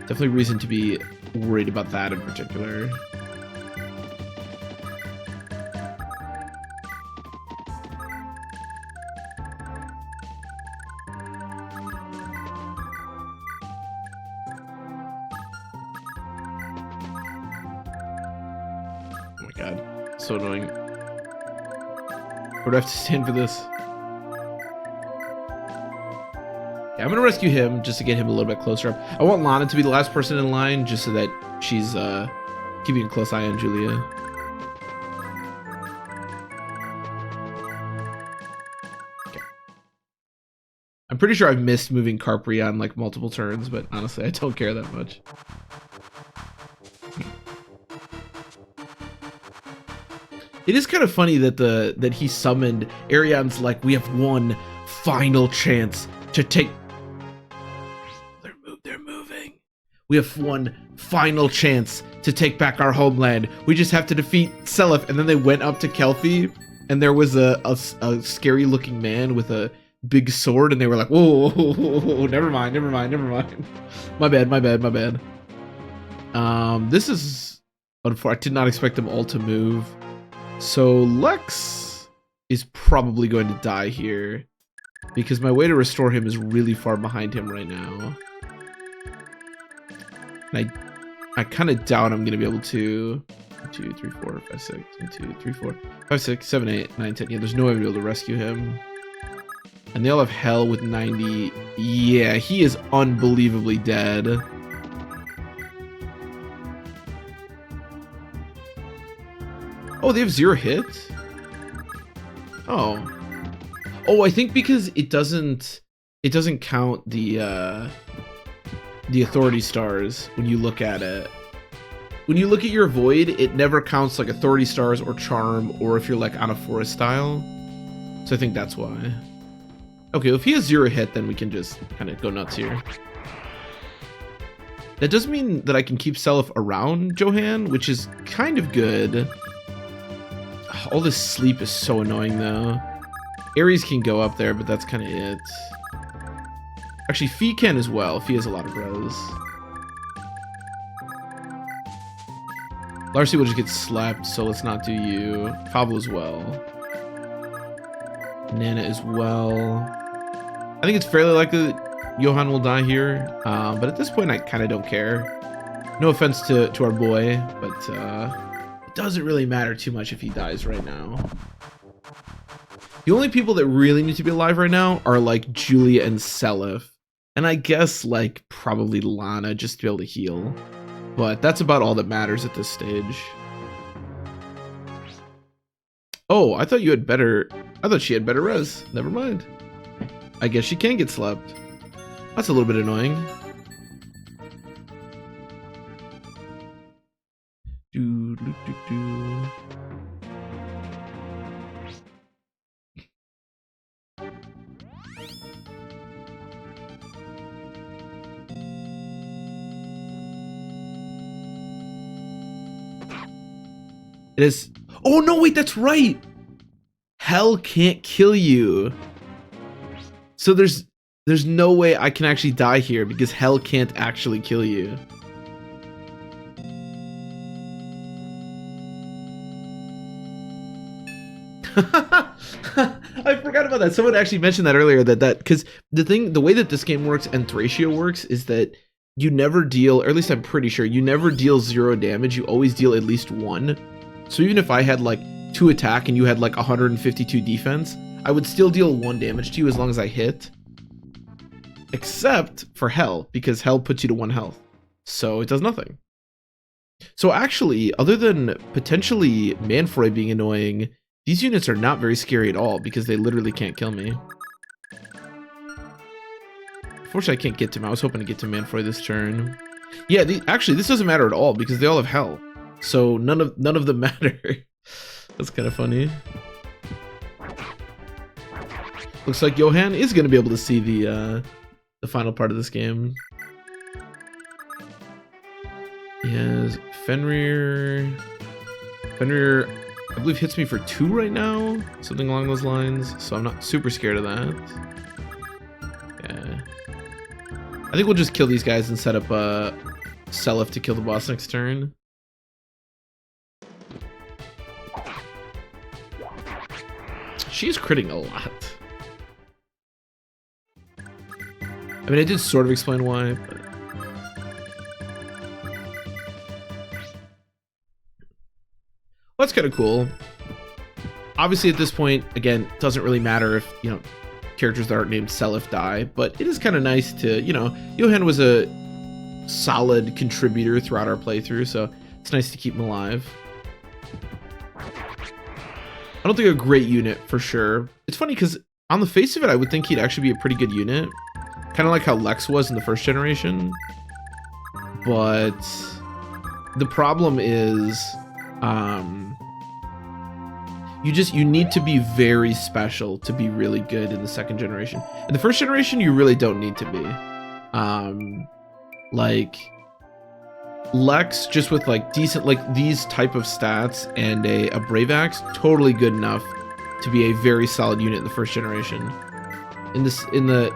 definitely reason to be worried about that in particular. Oh my god, so annoying. Where do I have to stand for this? Yeah, I'm gonna rescue him just to get him a little bit closer up. I want Lana to be the last person in line just so that she's keeping a close eye on Julia. Okay. I'm pretty sure I've missed moving Carpri on like multiple turns, but honestly, I don't care that much. It is kind of funny that he summoned Ariane's like, we have one final chance to take... They're moving. We have one final chance to take back our homeland. We just have to defeat Seliph. And then they went up to Kelphi, and there was a scary looking man with a big sword, and they were like, whoa, whoa, whoa, whoa, never mind. My bad. This is... I did not expect them all to move. So Lex is probably going to die here because my way to restore him is really far behind him right now. And I kind of doubt I'm going to be able to... 1, 2, 3, 4, 5, 6, 1, 2, 3, 4, 5, 6, 7, 8, 9, 10. Yeah, there's no way I'm going to be able to rescue him. And they all have Hell with 90. Yeah, he is unbelievably dead. Oh, they have 0 hit? Oh. Oh, I think because it doesn't count the authority stars when you look at it. When you look at your void, it never counts like authority stars or charm or if you're like on a forest style. So I think that's why. Okay, well, if he has 0 hit, then we can just kind of go nuts here. That does mean that I can keep Seliph around Johan, which is kind of good. All this sleep is so annoying though. Ares can go up there, but that's kind of it. Actually, Fee can as well. Fee has a lot of res. Larcy will just get slapped, so let's not do you. Favo as well. Nana as well. I think it's fairly likely that Johan will die here, but at this point I kind of don't care. No offense to our boy, but it doesn't really matter too much if he dies right now. The only people that really need to be alive right now are like Julia and Seliph, and I guess like probably Lana just to be able to heal. But that's about all that matters at this stage. Oh, I thought you had better... I thought she had better res. Never mind. I guess she can get slept. That's a little bit annoying. It is... Oh, no, wait, that's right. Hell can't kill you. So there's no way I can actually die here because Hell can't actually kill you. I forgot about that. Someone actually mentioned that earlier, that because the way that this game works and Thracia works is that you never deal, or at least I'm pretty sure, you never deal 0 damage. You always deal at least 1. So even if I had like 2 attack and you had like 152 defense, I would still deal 1 damage to you as long as I hit. Except for Hell, because Hell puts you to 1 health. So it does nothing. So actually, other than potentially Manfroy being annoying, these units are not very scary at all because they literally can't kill me. Unfortunately, I can't get to him. I was hoping to get to Manfroy this turn. Yeah, actually, this doesn't matter at all because they all have Hell. So none of them matter. That's kind of funny. Looks like Johan is going to be able to see the final part of this game. He has Fenrir. Fenrir, I believe, hits me for 2 right now, something along those lines. So I'm not super scared of that. Yeah, I think we'll just kill these guys and set up Seliph to kill the boss next turn. She's critting a lot. I mean, I did sort of explain why, but... Well, that's kind of cool. Obviously, at this point, again, it doesn't really matter if, you know, characters that aren't named Seliph die, but it is kind of nice to, you know, Johan was a solid contributor throughout our playthrough, so it's nice to keep him alive. I don't think a great unit for sure. It's funny because on the face of it, I would think he'd actually be a pretty good unit. Kind of like how Lex was in the first generation. But the problem is you need to be very special to be really good in the second generation. In the first generation, you really don't need to be. Like Lex, just with like decent, like these type of stats and a Brave Axe, totally good enough to be a very solid unit in the first generation.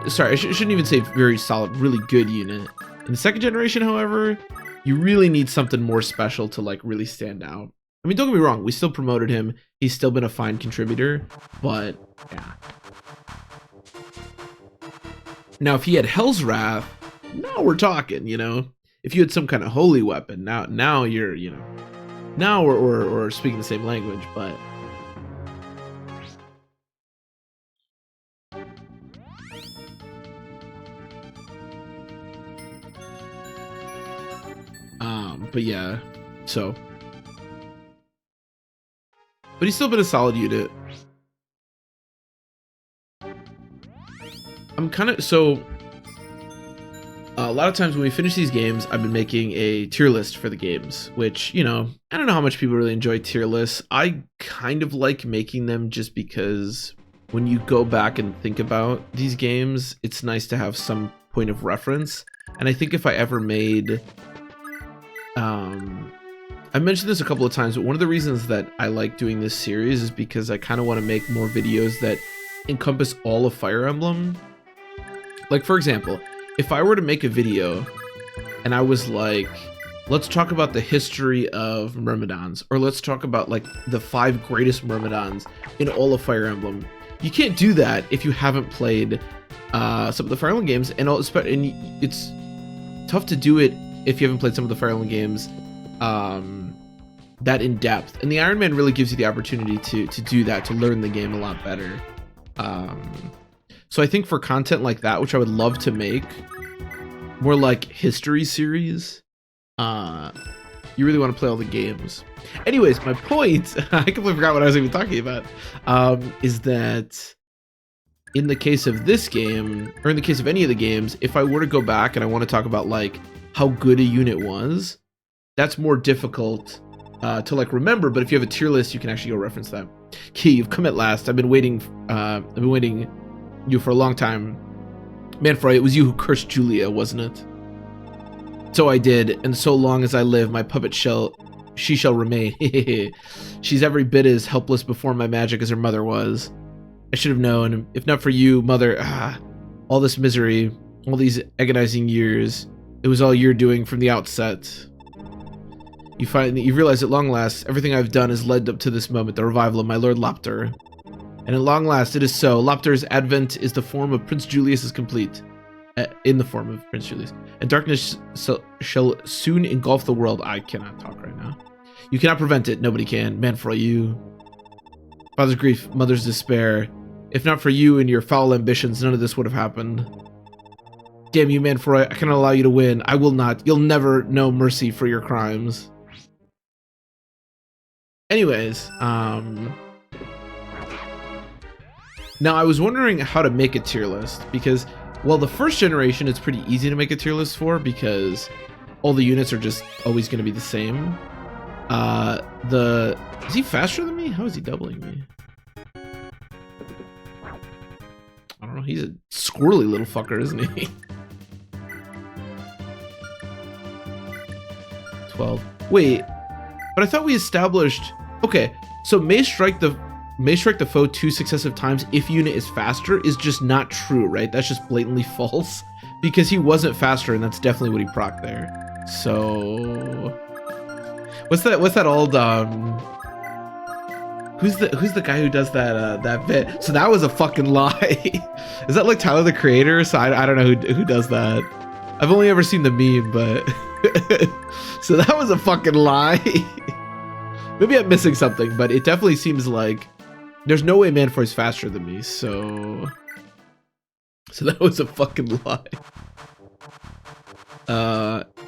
Sorry, I shouldn't even say very solid, really good unit. In the second generation, however, you really need something more special to like really stand out. I mean, don't get me wrong, we still promoted him. He's still been a fine contributor, but yeah. Now, if he had Hell's Wrath, now we're talking, you know. If you had some kind of holy weapon, now you're, you know, now we're speaking the same language, but yeah, so, but he's still been a solid unit. I'm kind of, so a lot of times when we finish these games, I've been making a tier list for the games, which, you know, I don't know how much people really enjoy tier lists. I kind of like making them just because when you go back and think about these games, it's nice to have some point of reference. And I think if I ever made, I mentioned this a couple of times, but one of the reasons that I like doing this series is because I kind of want to make more videos that encompass all of Fire Emblem. Like, for example, if I were to make a video and I was like, let's talk about the history of Myrmidons, or let's talk about like the 5 greatest Myrmidons in all of Fire Emblem. You can't do that if you haven't played some of the Fire Emblem games, and it's tough to do it if you haven't played some of the Fire Emblem games that in depth. And the Iron Man really gives you the opportunity to do that, to learn the game a lot better. So I think for content like that, which I would love to make, more like history series, you really want to play all the games. Anyways, my point, I completely forgot what I was even talking about, is that in the case of this game, or in the case of any of the games, if I were to go back and I want to talk about like how good a unit was, that's more difficult to like remember. But if you have a tier list, you can actually go reference that. Key, you've come at last. I've been waiting you for a long time. Manfroy, it was you who cursed Julia, wasn't it? So I did, and so long as I live, my puppet she shall remain. She's every bit as helpless before my magic as her mother was. I should have known. If not for you, mother, all this misery, all these agonizing years, it was all you're doing from the outset. You realize at long last, everything I've done has led up to this moment, the revival of my Lord Lopter. And at long last, it is so. Lopter's advent is the form of Prince Julius is complete. In the form of Prince Julius. And darkness shall soon engulf the world. I cannot talk right now. You cannot prevent it. Nobody can. Man, for you. Father's grief, mother's despair. If not for you and your foul ambitions, none of this would have happened. Damn you, Manfroy, I cannot allow you to win. I will not. You'll never know mercy for your crimes. Anyways, now I was wondering how to make a tier list, because, well, the first generation it's pretty easy to make a tier list for, because all the units are just always going to be the same. Is he faster than me? How is he doubling me? I don't know. He's a squirrely little fucker, isn't he? 12. Wait, but I thought we established. Okay, so may strike the foe 2 successive times if unit is faster is just not true, right? That's just blatantly false, because he wasn't faster, and that's definitely what he procced there. So what's that old who's the guy who does that bit? So that was a fucking lie. Is that like Tyler the Creator? So I don't know who does that. I've only ever seen the meme, but so that was a fucking lie. Maybe I'm missing something, but it definitely seems like there's no way Manfroy's faster than me, so that was a fucking lie.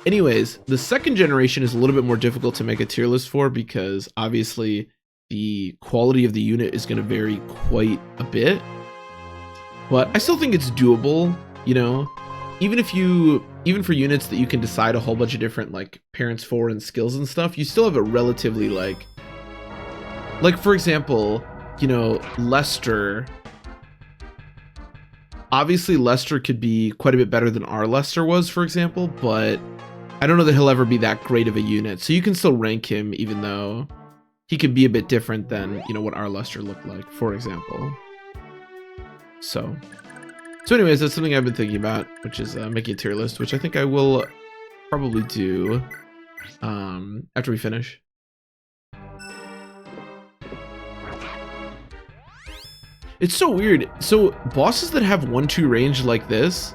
Anyways, the second generation is a little bit more difficult to make a tier list for, because obviously the quality of the unit is going to vary quite a bit. But I still think it's doable, you know? Even for units that you can decide a whole bunch of different like parents for and skills and stuff, you still have a relatively like for example, you know, Lester. Obviously Lester could be quite a bit better than our Lester was, for example, but I don't know that he'll ever be that great of a unit. So you can still rank him even though he could be a bit different than, you know, what our Lester looked like, for example. So anyways, that's something I've been thinking about, which is making a tier list, which I think I will probably do after we finish. It's so weird. So bosses that have 1-2 range like this,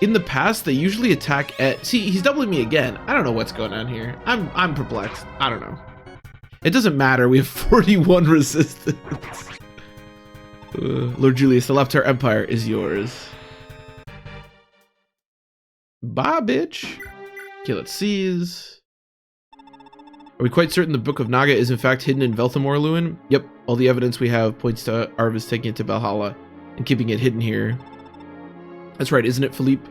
in the past, they usually attack at... See, he's doubling me again. I don't know what's going on here. I'm perplexed. I don't know. It doesn't matter. We have 41 resistance. Lord Julius, the Lopter Empire is yours. Bye, bitch. Okay, let's seize. Are we quite certain the Book of Naga is in fact hidden in Velthamor, Lewin? Yep, all the evidence we have points to Arvis taking it to Valhalla and keeping it hidden here. That's right, isn't it, Philippe?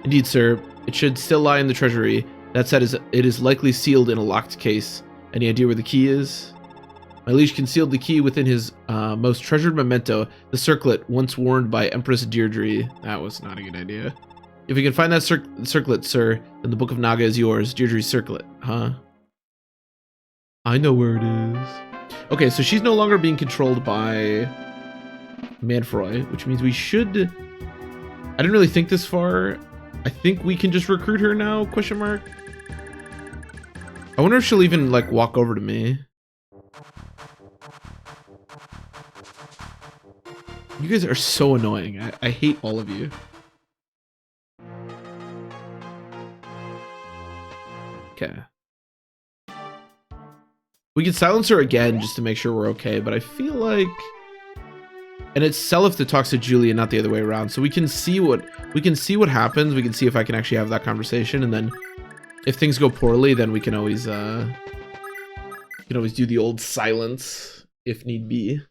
Indeed, sir. It should still lie in the treasury. That said, it is likely sealed in a locked case. Any idea where the key is? My liege concealed the key within his most treasured memento, the circlet once worn by Empress Deirdre. That was not a good idea. If you can find that circlet, sir, then the Book of Naga is yours. Deirdre's circlet, huh? I know where it is. Okay, so she's no longer being controlled by Manfroy, which means we should... I didn't really think this far. I think we can just recruit her now, question mark? I wonder if she'll even, like, walk over to me. You guys are so annoying. I hate all of you. Okay. We can silence her again just to make sure we're okay, but I feel like... And it's Seliph that talks to Julia, not the other way around. So we can see what happens. We can see if I can actually have that conversation, and then if things go poorly, then we can always do the old silence if need be.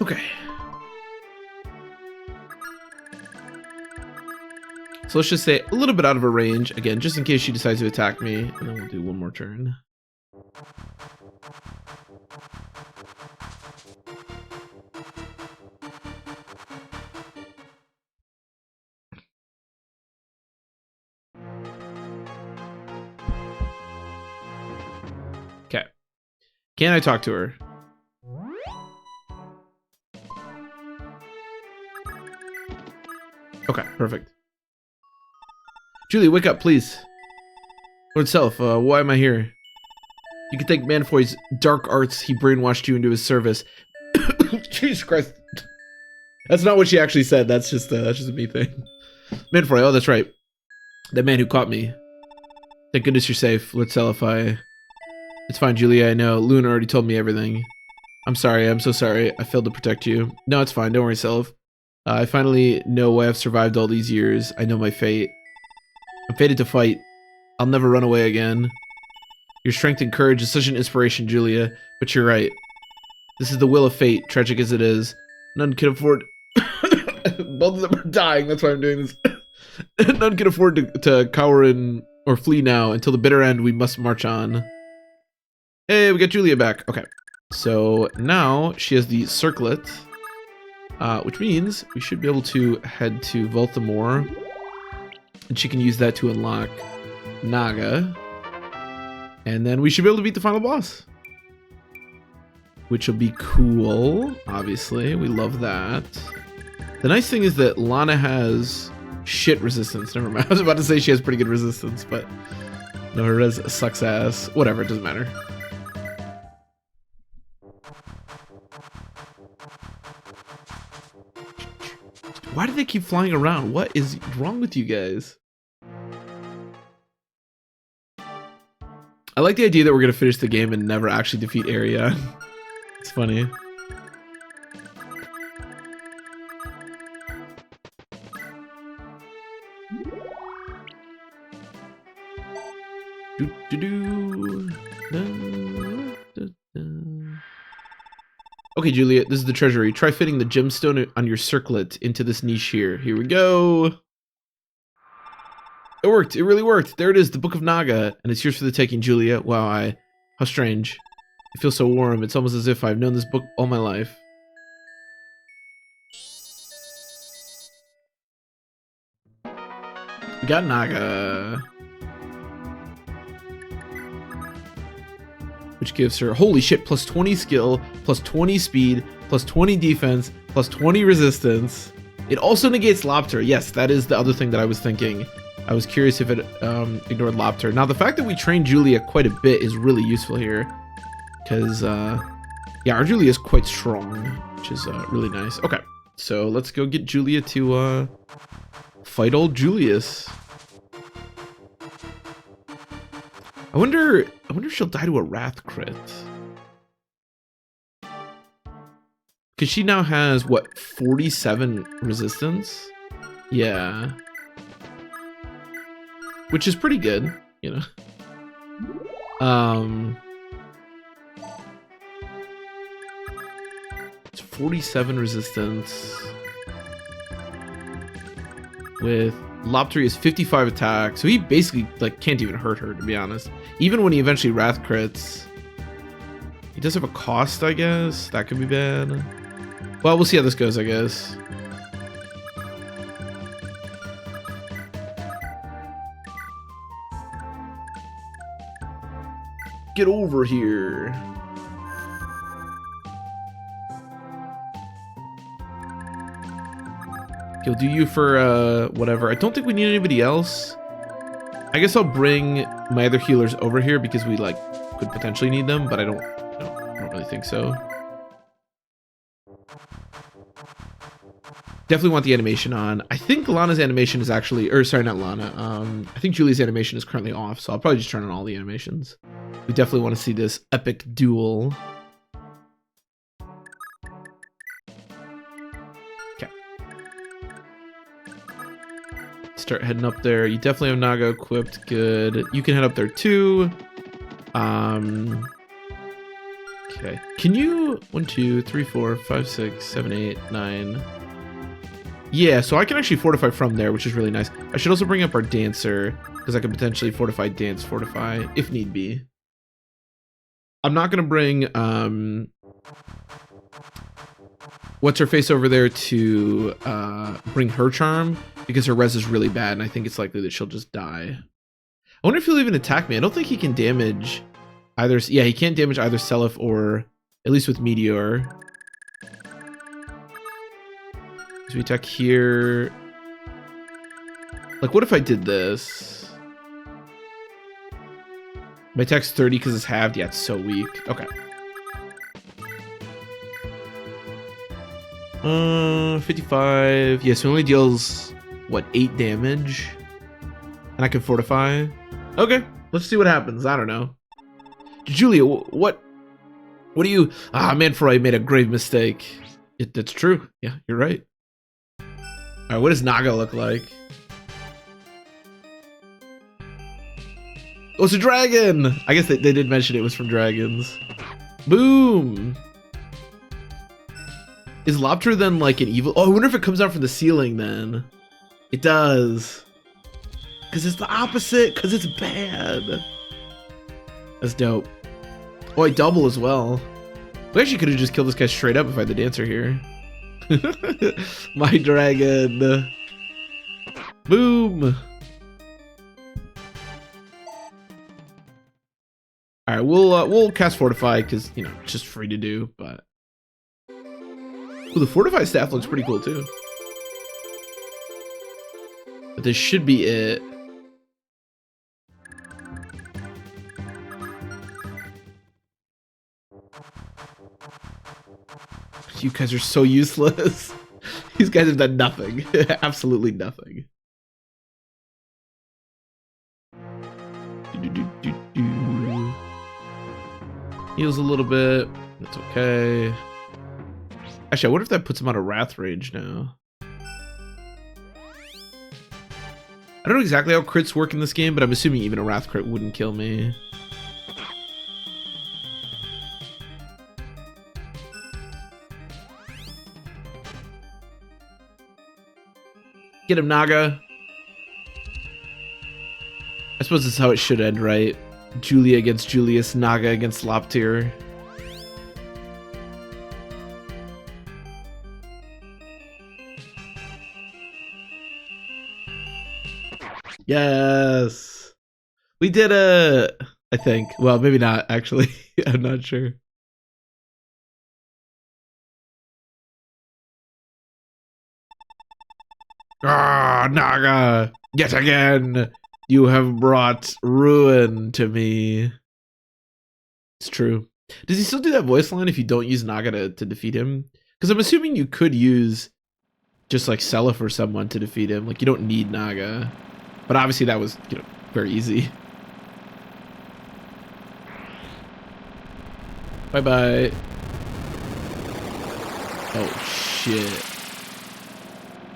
Okay. So let's just say a little bit out of her range, again, just in case she decides to attack me, and then we'll do one more turn. Okay. Can I talk to her? Okay, perfect. Julie, wake up, please. Lord Seliph, why am I here? You can thank Manfoy's dark arts. He brainwashed you into his service. Jesus Christ. That's not what she actually said. That's just a me thing. Manfoy, oh, that's right. That man who caught me. Thank goodness you're safe. Lord Seliph, It's fine, Julia, I know. Luna already told me everything. I'm sorry, I'm so sorry. I failed to protect you. No, it's fine, don't worry, Seliph. I finally know why I've survived all these years. I know my fate. I'm fated to fight. I'll never run away again. Your strength and courage is such an inspiration, Julia. But you're right. This is the will of fate, tragic as it is. None can afford... Both of them are dying, that's why I'm doing this. None can afford to cower in or flee now. Until the bitter end, we must march on. Hey, we got Julia back. Okay. So now she has the circlet. Which means we should be able to head to Volthamore, and she can use that to unlock Naga, and then we should be able to beat the final boss, which will be cool. Obviously, we love that. The nice thing is that Lana has shit resistance. Never mind. I was about to say she has pretty good resistance, but no, her res sucks ass. Whatever, it doesn't matter. Why do they keep flying around? What is wrong with you guys? I like the idea that we're going to finish the game and never actually defeat Area. It's funny. Okay, Juliet, this is the treasury. Try fitting the gemstone on your circlet into this niche here. Here we go. It worked. It really worked. There it is, the Book of Naga, and it's yours for the taking, Julia. Wow, how strange. It feels so warm. It's almost as if I've known this book all my life. We got Naga. Which gives her, holy shit, plus 20 skill, plus 20 speed, plus 20 defense, plus 20 resistance. It also negates Lopter. Yes, that is the other thing that I was thinking. I was curious if it ignored Lopter. Now, the fact that we trained Julia quite a bit is really useful here. Because, yeah, our Julia is quite strong, which is really nice. Okay, so let's go get Julia to fight old Julius. I wonder if she'll die to a Wrath crit. Because she now has, what, 47 resistance? Yeah. Which is pretty good. you know. It's 47 resistance. With Lopteri is 55 attack, so he basically like can't even hurt her, to be honest. Even when he eventually Wrath crits. He does have a cost, I guess. That could be bad. Well, we'll see how this goes, I guess. Get over here. He'll do you for whatever. I don't think we need anybody else. I guess I'll bring my other healers over here because we like could potentially need them, but I don't really think so. Definitely want the animation on. I think Lana's animation is actually, or sorry, not Lana. I think Julie's animation is currently off, so I'll probably just turn on all the animations. We definitely want to see this epic duel. Start heading up there. You definitely have Naga equipped. Good. You can head up there too. Okay. Can you 1, 2, 3, 4, 5, 6, 7, 8, 9. Yeah, so I can actually fortify from there, which is really nice. I should also bring up our dancer because I could potentially fortify, dance, fortify if need be. I'm not gonna bring what's her face over there to bring her charm because her res is really bad and I think it's likely that she'll just die. I wonder if he'll even attack me. I don't think he can damage either. Yeah, he can't damage either Seliph or at least with Meteor. So we attack here. Like, what if I did this? My attack's 30 because it's halved. Yeah, it's so weak. Okay. 55. Yeah, so it only deals, what, 8 damage? And I can fortify? Okay, let's see what happens. I don't know. Julia, what do you... Ah, Manfroy made a grave mistake. That's true. Yeah, you're right. Alright, what does Naga look like? Oh, it's a dragon! I guess they did mention it was from dragons. Boom! Is Lopter then like an evil? Oh, I wonder if it comes out from the ceiling then. It does. Because it's the opposite, because it's bad. That's dope. Oh, I double as well. We actually could have just killed this guy straight up if I had the dancer here. My dragon. Boom. All right, we'll cast Fortify because, you know, it's just free to do, but... Ooh, the Fortify staff looks pretty cool too. But this should be it. You guys are so useless. These guys have done nothing. Absolutely nothing. Heals a little bit. That's okay. Actually, I wonder if that puts him out of Wrath Rage now. I don't know exactly how crits work in this game, but I'm assuming even a Wrath crit wouldn't kill me. Get him, Naga. I suppose this is how it should end, right? Julia against Julius, Naga against Loptir. Yes! We did it! I think. Well, maybe not, actually. I'm not sure. Ah, Naga! Yet again! You have brought ruin to me. It's true. Does he still do that voice line if you don't use Naga to defeat him? Because I'm assuming you could use just like Seliph or someone to defeat him. Like, you don't need Naga. But obviously that was, you know, very easy. Bye-bye. Oh, shit.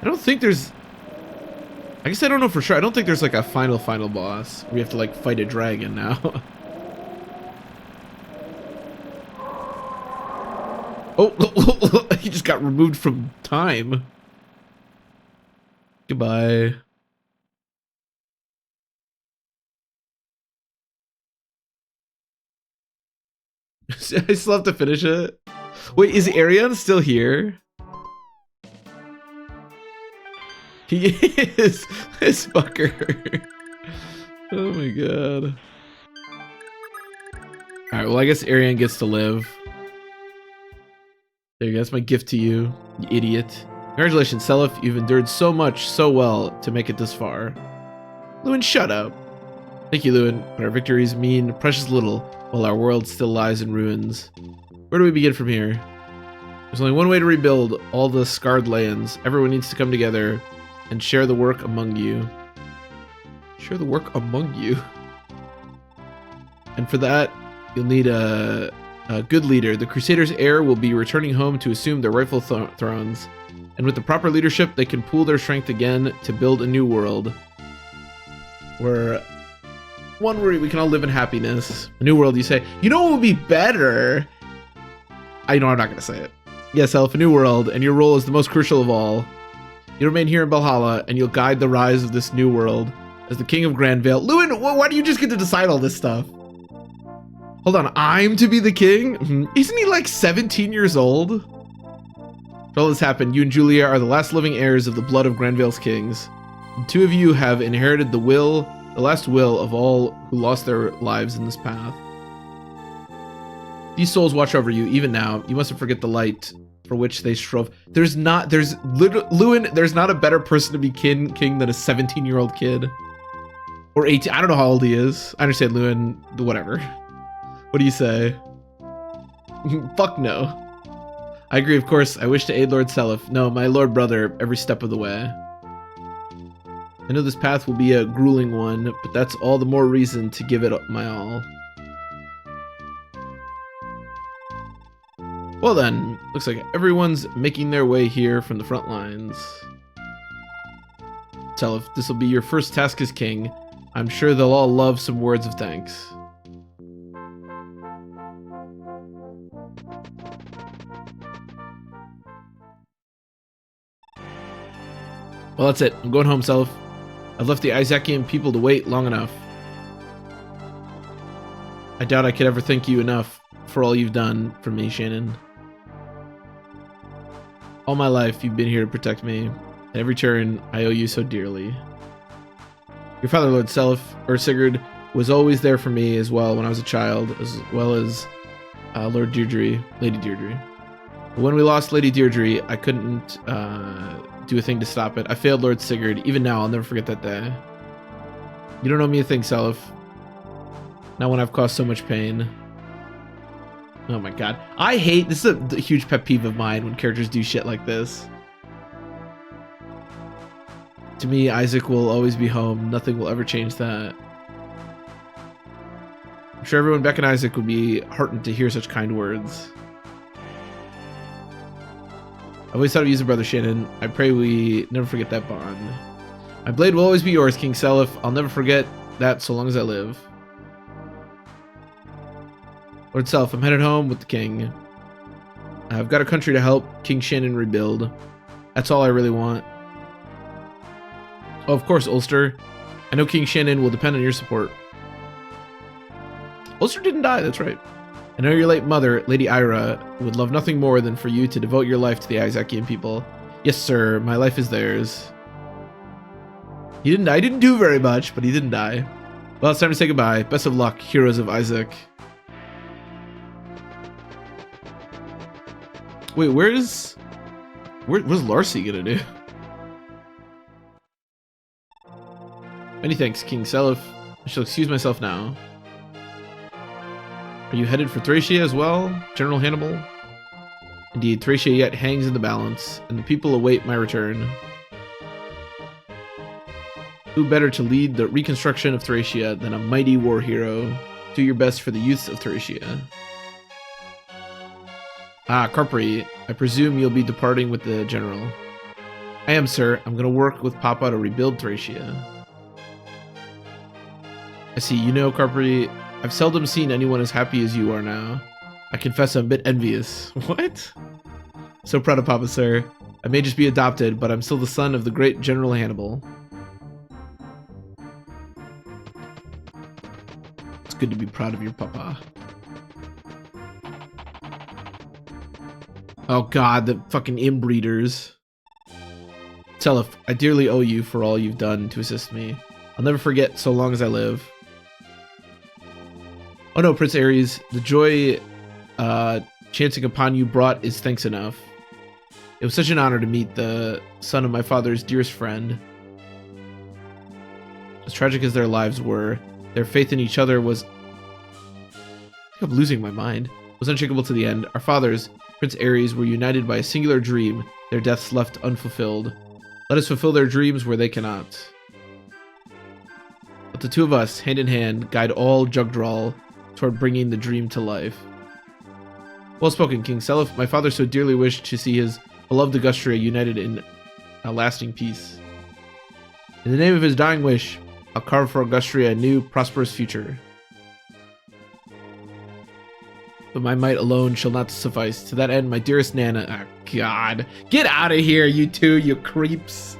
I don't think there's... I guess I don't know for sure. I don't think there's like a final boss. We have to like fight a dragon now. Oh, he just got removed from time. Goodbye. I still have to finish it. Wait, is Arion still here? He is. This fucker. Oh my god. Alright, well I guess Arion gets to live. There you go, that's my gift to you, you idiot. Congratulations, Seliph, you've endured so much, so well, to make it this far. Lewin, shut up. Thank you, Lewin, but our victories mean precious little, while our world still lies in ruins. Where do we begin from here? There's only one way to rebuild all the scarred lands. Everyone needs to come together and share the work among you. Share the work among you? And for that, you'll need a good leader. The Crusaders' heir will be returning home to assume their rightful thrones. And with the proper leadership, they can pool their strength again to build a new world. One where we can all live in happiness. A new world, you say. You know what would be better? I know I'm not going to say it. Yes, Elf, a new world, and your role is the most crucial of all. You'll remain here in Valhalla, and you'll guide the rise of this new world as the King of Grandvale. Lewin, why do you just get to decide all this stuff? Hold on, I'm to be the king? Isn't he like 17 years old? For all this happened, you and Julia are the last living heirs of the blood of Grandvale's kings. The two of you have inherited the last will of all who lost their lives in this path. These souls watch over you, even now. You mustn't forget the light for which they strove. Lewin, there's not a better person to be king than a 17-year-old kid. Or 18, I don't know how old he is. I understand, Lewin, whatever. What do you say? Fuck no. I agree, of course. I wish to aid Lord Seliph. No, my lord brother, every step of the way. I know this path will be a grueling one, but that's all the more reason to give it my all. Well then, looks like everyone's making their way here from the front lines. Seliph, this will be your first task as king. I'm sure they'll all love some words of thanks. Well, that's it. I'm going home, Seliph. I've left the Isaacian people to wait long enough. I doubt I could ever thank you enough for all you've done for me, Shannon. All my life, you've been here to protect me. At every turn, I owe you so dearly. Your father, Lord Sigurd, was always there for me as well when I was a child, as well as Lady Deirdre. But when we lost Lady Deirdre, I couldn't do a thing to stop it. I failed Lord Sigurd. Even now, I'll never forget that day. You don't owe me a thing, Seliph. Not when I've caused so much pain. Oh my god. I hate... This is a huge pet peeve of mine when characters do shit like this. To me, Isaac will always be home. Nothing will ever change that. I'm sure everyone back in Isaac would be heartened to hear such kind words. I always thought of you as a brother, Shannon. I pray we never forget that bond. My blade will always be yours, King Seliph. I'll never forget that so long as I live. Lord Seliph, I'm headed home with the king. I've got a country to help King Shannon rebuild. That's all I really want. Oh, of course, Ulster. I know King Shannon will depend on your support. Ulster didn't die, that's right. I know your late mother, Lady Ira, would love nothing more than for you to devote your life to the Isaacian people. Yes, sir, my life is theirs. He didn't die. He didn't do very much, but he didn't die. Well, it's time to say goodbye. Best of luck, heroes of Isaac. Wait, what's Larcy gonna do? Many thanks, King Seliph. I shall excuse myself now. Are you headed for Thracia as well, General Hannibal? Indeed, Thracia yet hangs in the balance, and the people await my return. Who better to lead the reconstruction of Thracia than a mighty war hero? Do your best for the youths of Thracia. Ah, Carpri, I presume you'll be departing with the general. I am, sir. I'm gonna work with Papa to rebuild Thracia. I see. You know, Carpri, I've seldom seen anyone as happy as you are now. I confess I'm a bit envious. What? So proud of Papa, sir. I may just be adopted, but I'm still the son of the great General Hannibal. It's good to be proud of your Papa. Oh god, the fucking inbreeders. Telef, I dearly owe you for all you've done to assist me. I'll never forget so long as I live. Oh no, Prince Ares, the joy chancing upon you brought is thanks enough. It was such an honor to meet the son of my father's dearest friend. As tragic as their lives were, their faith in each other was... I think I'm losing my mind. Was unshakable to the end. Our fathers, Prince Ares, were united by a singular dream, their deaths left unfulfilled. Let us fulfill their dreams where they cannot. Let the two of us, hand in hand, guide all Jugdral toward bringing the dream to life. Well spoken, King Seliph. My father so dearly wished to see his beloved Augustria united in a lasting peace. In the name of his dying wish, I'll carve for Augustria a new, prosperous future. But my might alone shall not suffice. To that end, my dearest Nana... Oh, God. Get out of here, you two, you creeps.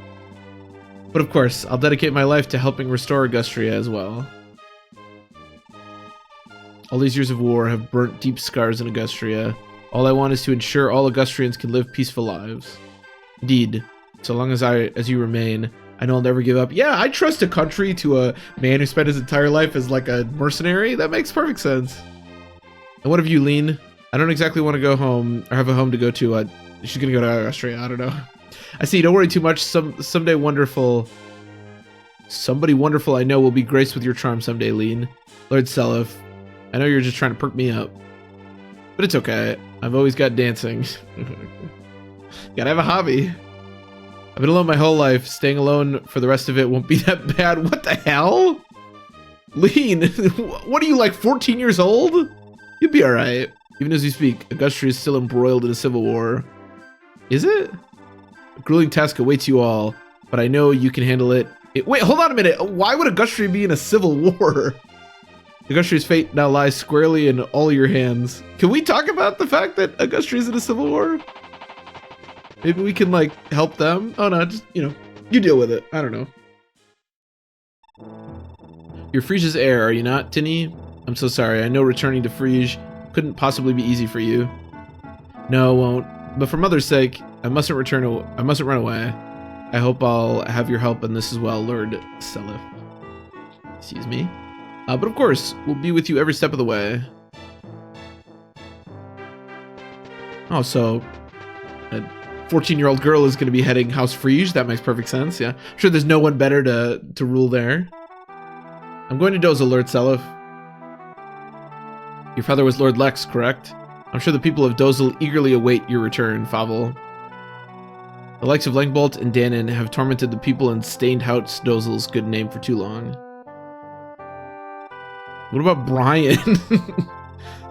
But of course, I'll dedicate my life to helping restore Augustria as well. All these years of war have burnt deep scars in Augustria. All I want is to ensure all Augustrians can live peaceful lives. Indeed, so long as you remain, I know I'll never give up. Yeah, I trust a country to a man who spent his entire life as like a mercenary. That makes perfect sense. And what of you, Lean? I don't exactly want to go home or have a home to go to. She's gonna go to Austria. I don't know. I see. Don't worry too much. Someday wonderful. Somebody wonderful I know will be graced with your charm someday, Lean. Lord Seliph, I know you're just trying to perk me up, but it's okay. I've always got dancing. Gotta have a hobby. I've been alone my whole life. Staying alone for the rest of it won't be that bad. What the hell? Lean, what are you, like 14 years old? You'll be alright. Even as we speak, Augustria is still embroiled in a civil war. Is it? A grueling task awaits you all, but I know you can handle it. Wait, hold on a minute. Why would Augustria be in a civil war? Augustria's fate now lies squarely in all your hands. Can we talk about the fact that Augustria's in a civil war? Maybe we can, like, help them? Oh no, just, you know, you deal with it. I don't know. You're Friege's heir, are you not, Tinny? I'm so sorry. I know returning to Friege couldn't possibly be easy for you. No, it won't. But for Mother's sake, I mustn't run away. I hope I'll have your help in this as well, Lord Seliph. Excuse me. But of course, we'll be with you every step of the way. Oh, so a 14-year-old girl is going to be heading House Friege. That makes perfect sense, yeah. I'm sure there's no one better to rule there. I'm going to Dozel, Lord Seliph. Your father was Lord Lex, correct? I'm sure the people of Dozel eagerly await your return, Favel. The likes of Langbolt and Danon have tormented the people and stained House Dozel's good name for too long. What about Brian?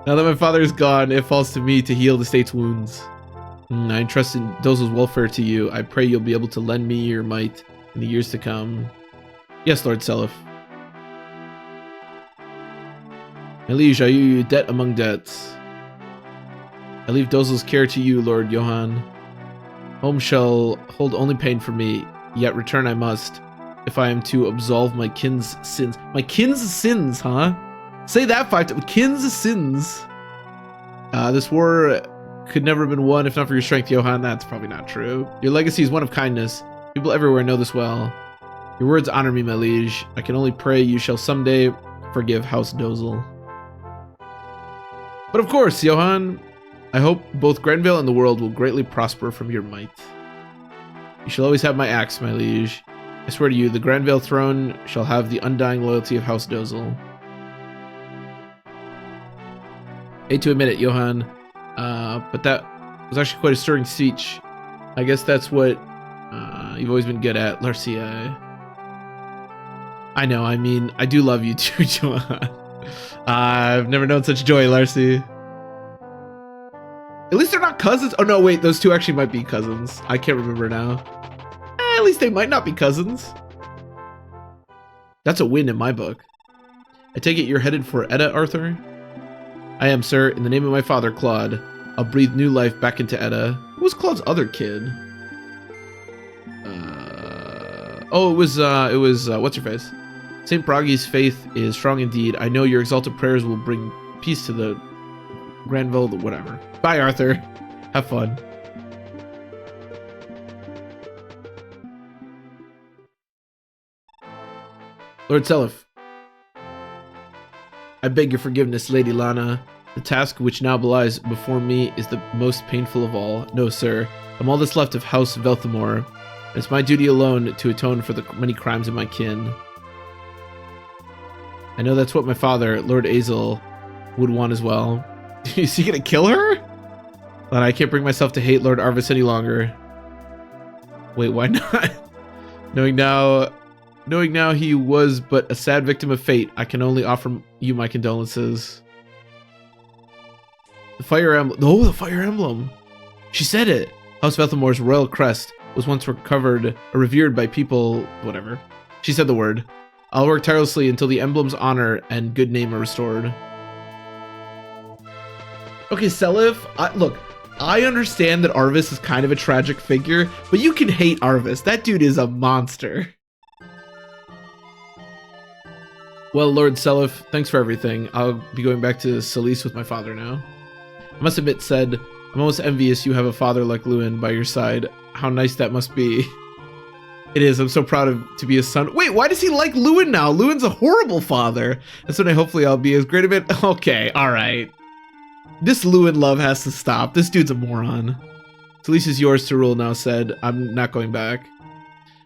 Now that my father is gone, it falls to me to heal the state's wounds. I entrust in Dozel's welfare to you. I pray you'll be able to lend me your might in the years to come. Yes, Lord Seliph. My liege, I owe you a debt among debts. I leave Dozel's care to you, Lord Johann. Home shall hold only pain for me, yet return I must, if I am to absolve my kin's sins. My kin's sins, huh? Say that 5 times. Kin's sins. This war could never have been won if not for your strength, Johann. That's probably not true. Your legacy is one of kindness. People everywhere know this well. Your words honor me, my liege. I can only pray you shall someday forgive House Dozel. But of course, Johann, I hope both Grenville and the world will greatly prosper from your might. You shall always have my axe, my liege. I swear to you, the Granville throne shall have the undying loyalty of House Dozel. Hate to admit it, Johann, but that was actually quite a stirring speech. I guess that's what you've always been good at, Larcia. I know, I mean, I do love you too, Johann. I've never known such joy, Larcy. At least they're not cousins. Oh no, wait, those two actually might be cousins. I can't remember now. at least they might not be cousins. That's a win in my book. I take it you're headed for Edda, Arthur? I am, sir. In the name of my father, Claude. I'll breathe new life back into Edda. Who was Claude's other kid? It was what's her face? St. Bragi's faith is strong indeed. I know your exalted prayers will bring peace to the Granville, whatever. Bye, Arthur. Have fun. Lord Seliph. I beg your forgiveness, Lady Lana. The task which now lies before me is the most painful of all. No, sir. I'm all that's left of House Velthamore. It's my duty alone to atone for the many crimes of my kin. I know that's what my father, Lord Azel, would want as well. Is he gonna kill her? But I can't bring myself to hate Lord Arvis any longer. Wait, why not? Knowing now he was but a sad victim of fate, I can only offer you my condolences. The Fire Emblem. Oh, the Fire Emblem. She said it. House Velthamore's royal crest was once recovered or revered by people, whatever. She said the word. I'll work tirelessly until the emblem's honor and good name are restored. Okay, Seliph, look, I understand that Arvis is kind of a tragic figure, but you can hate Arvis. That dude is a monster. Well, Lord Seliph, thanks for everything. I'll be going back to Solis with my father now. I must admit, said, I'm almost envious you have a father like Lewin by your side. How nice that must be. It is. I'm so proud to be his son. Wait, why does he like Lewin now? Lewin's a horrible father. And someday hopefully I'll be as great a bit. Okay, alright. This Lewin love has to stop. This dude's a moron. Solis is yours to rule now, said. I'm not going back.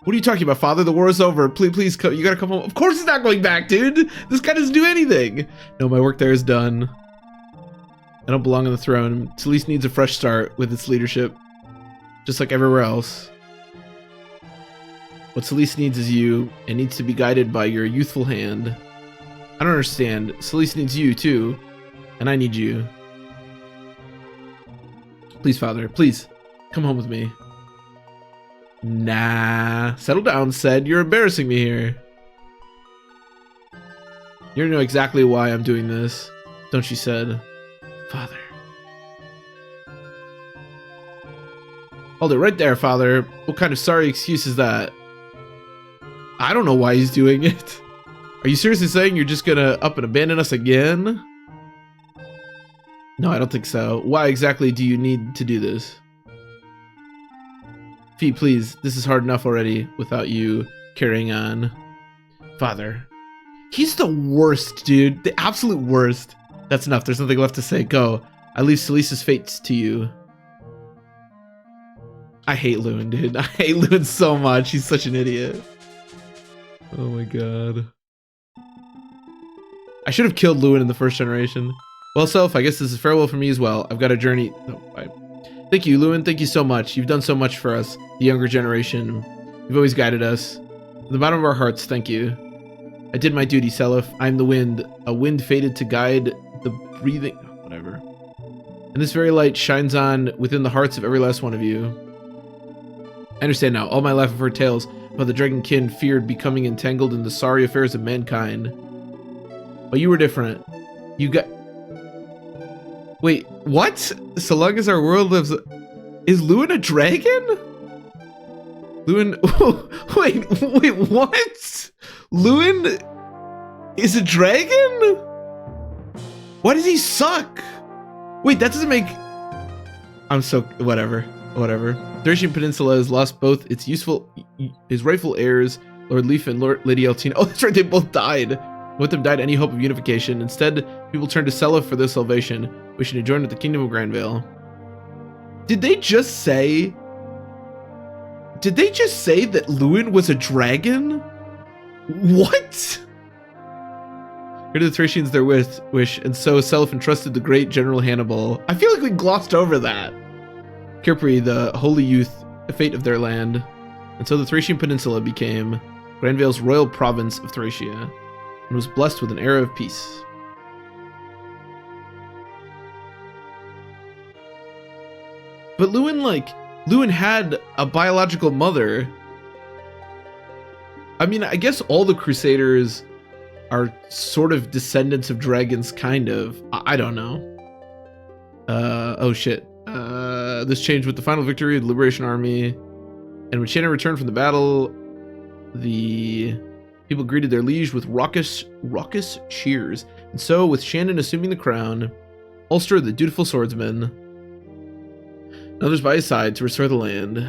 What are you talking about, father? The war is over. Please, you gotta come home. Of course he's not going back, dude. This guy doesn't do anything. No, my work there is done. I don't belong on the throne. Solis needs a fresh start with its leadership. Just like everywhere else. What Solis needs is you, and needs to be guided by your youthful hand. I don't understand. Solis needs you, too. And I need you. Please, father. Please. Come home with me. Nah. Settle down, said. You're embarrassing me here. You know exactly why I'm doing this, don't you, said. Father. Hold it right there, father. What kind of sorry excuse is that? I don't know why he's doing it. Are you seriously saying you're just gonna up and abandon us again? No, I don't think so. Why exactly do you need to do this? Fee, please. This is hard enough already without you carrying on. Father. He's the worst, dude. The absolute worst. That's enough. There's nothing left to say. Go. I leave Solis's fates to you. I hate Lewin, dude. I hate Lewin so much. He's such an idiot. Oh my god. I should have killed Lewin in the first generation. Well, Self, I guess this is farewell for me as well. I've got a journey. Oh, bye. Thank you, Lewin. Thank you so much. You've done so much for us, the younger generation. You've always guided us. From the bottom of our hearts, thank you. I did my duty, Seliph. I am the wind, a wind fated to guide the breathing, whatever. And this very light shines on within the hearts of every last one of you. I understand now. All my life I've heard tales about the dragonkin feared becoming entangled in the sorry affairs of mankind. But you were different. You got... Wait, what? So long as our world lives... Is Lewin a dragon? Lewin... wait, what? Lewin is a dragon? Why does he suck? Wait, that doesn't make... I'm so... Whatever. Thracian Peninsula has lost both its rightful heirs, Lord Leaf and Lady Eltina. Oh, that's right, they both died. Both of them died any hope of unification. Instead, people turned to Seliph for their salvation, wishing to join with the Kingdom of Granville. Did they just say that Lewin was a dragon? What? Heard the Thracians their wish, and so Seliph entrusted the great General Hannibal. I feel like we glossed over that. Kirpri, the holy youth, the fate of their land. And so the Thracian Peninsula became Granville's royal province of Thracia, and was blessed with an era of peace. But Lewin had a biological mother. I mean, I guess all the Crusaders are sort of descendants of dragons, kind of. I don't know. Oh shit. This changed with the final victory of the Liberation Army. And when Shannon returned from the battle, the people greeted their liege with raucous cheers. And so, with Shannon assuming the crown, Ulster, the dutiful swordsman, and others by his side to restore the land,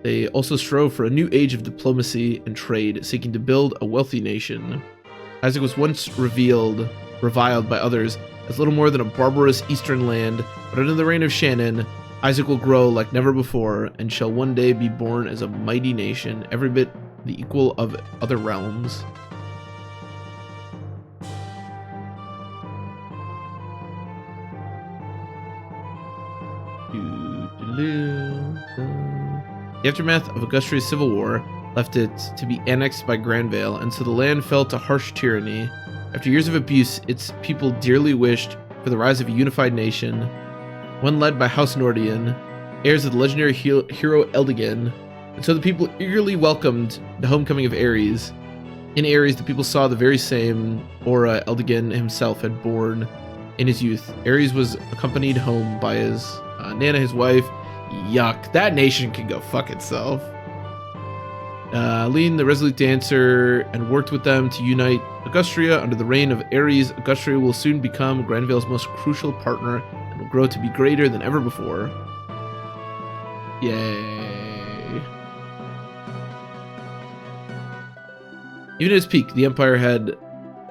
they also strove for a new age of diplomacy and trade, seeking to build a wealthy nation. Isaac was once reviled by others as little more than a barbarous eastern land, but under the reign of Shannon, Isaac will grow like never before, and shall one day be born as a mighty nation, every bit the equal of other realms. The aftermath of Augustria's civil war left it to be annexed by Granville, and so the land fell to harsh tyranny. After years of abuse, its people dearly wished for the rise of a unified nation, one led by House Nordian, heirs of the legendary hero Eldigan, and so the people eagerly welcomed the homecoming of Ares. In Ares, the people saw the very same aura Eldigan himself had borne in his youth. Ares was accompanied home by his Nana, his wife. Yuck, that nation can go fuck itself. Lean, the resolute dancer, and worked with them to unite Augustria under the reign of Ares. Augustria will soon become Granville's most crucial partner and will grow to be greater than ever before. Yay. Even at its peak, the Empire had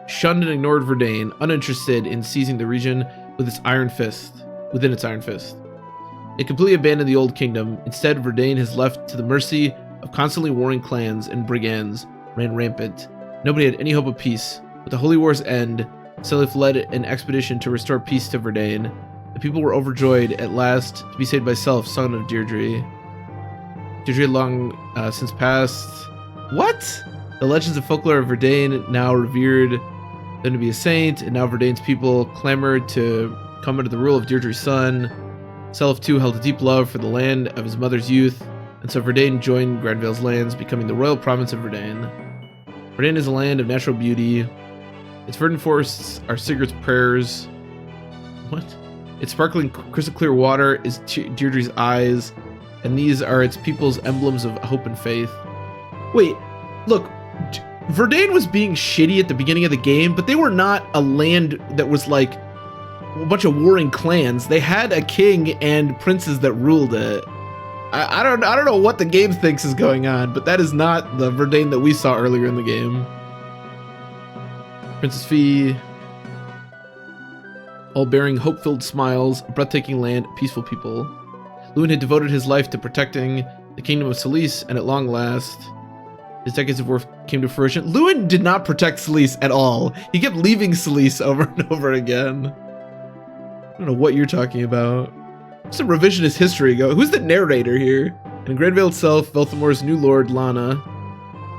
shunned and ignored Verdane, uninterested in seizing the region within its iron fist. It completely abandoned the old kingdom. Instead, Verdane has left to the mercy of constantly warring clans, and brigands ran rampant. Nobody had any hope of peace. With the Holy War's end, Seliph led an expedition to restore peace to Verdane. The people were overjoyed at last to be saved by Seliph, son of Deirdre. Deirdre had long since passed. What? The legends and folklore of Verdane now revered them to be a saint, and now Verdane's people clamored to come under the rule of Deirdre's son. Seliph too held a deep love for the land of his mother's youth, and so Verdane joined Granville's lands, becoming the royal province of Verdane. Verdane is a land of natural beauty. Its verdant forests are Sigurd's prayers. What? Its sparkling crystal clear water is Deirdre's eyes, and these are its people's emblems of hope and faith. Wait, look, Verdane was being shitty at the beginning of the game, but they were not a land that was like a bunch of warring clans. They had a king and princes that ruled it. I don't know what the game thinks is going on, but that is not the Verdane that we saw earlier in the game. Princess Fee, all bearing hope-filled smiles, a breathtaking land, peaceful people. Lewin had devoted his life to protecting the kingdom of Salice, and at long last, his decades of work came to fruition. Lewin did not protect Salice at all. He kept leaving Salice over and over again. I don't know what you're talking about. Some revisionist history go. Who's the narrator here? In Granville itself, Velthamore's new lord, Lana,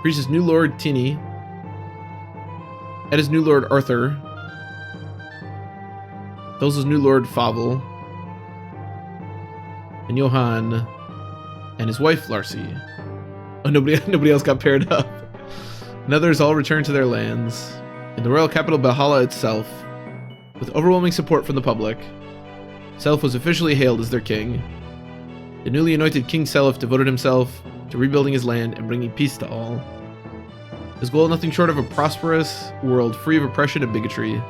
Priest's new lord, Tini, Edda's new lord, Arthur, Thos's new lord, Favel, and Johann, and his wife, Larcy. Oh, nobody else got paired up. And others all returned to their lands. In the royal capital, Valhalla itself, with overwhelming support from the public, Seliph was officially hailed as their king. The newly anointed King Seliph devoted himself to rebuilding his land and bringing peace to all. His goal, nothing short of a prosperous world free of oppression and bigotry.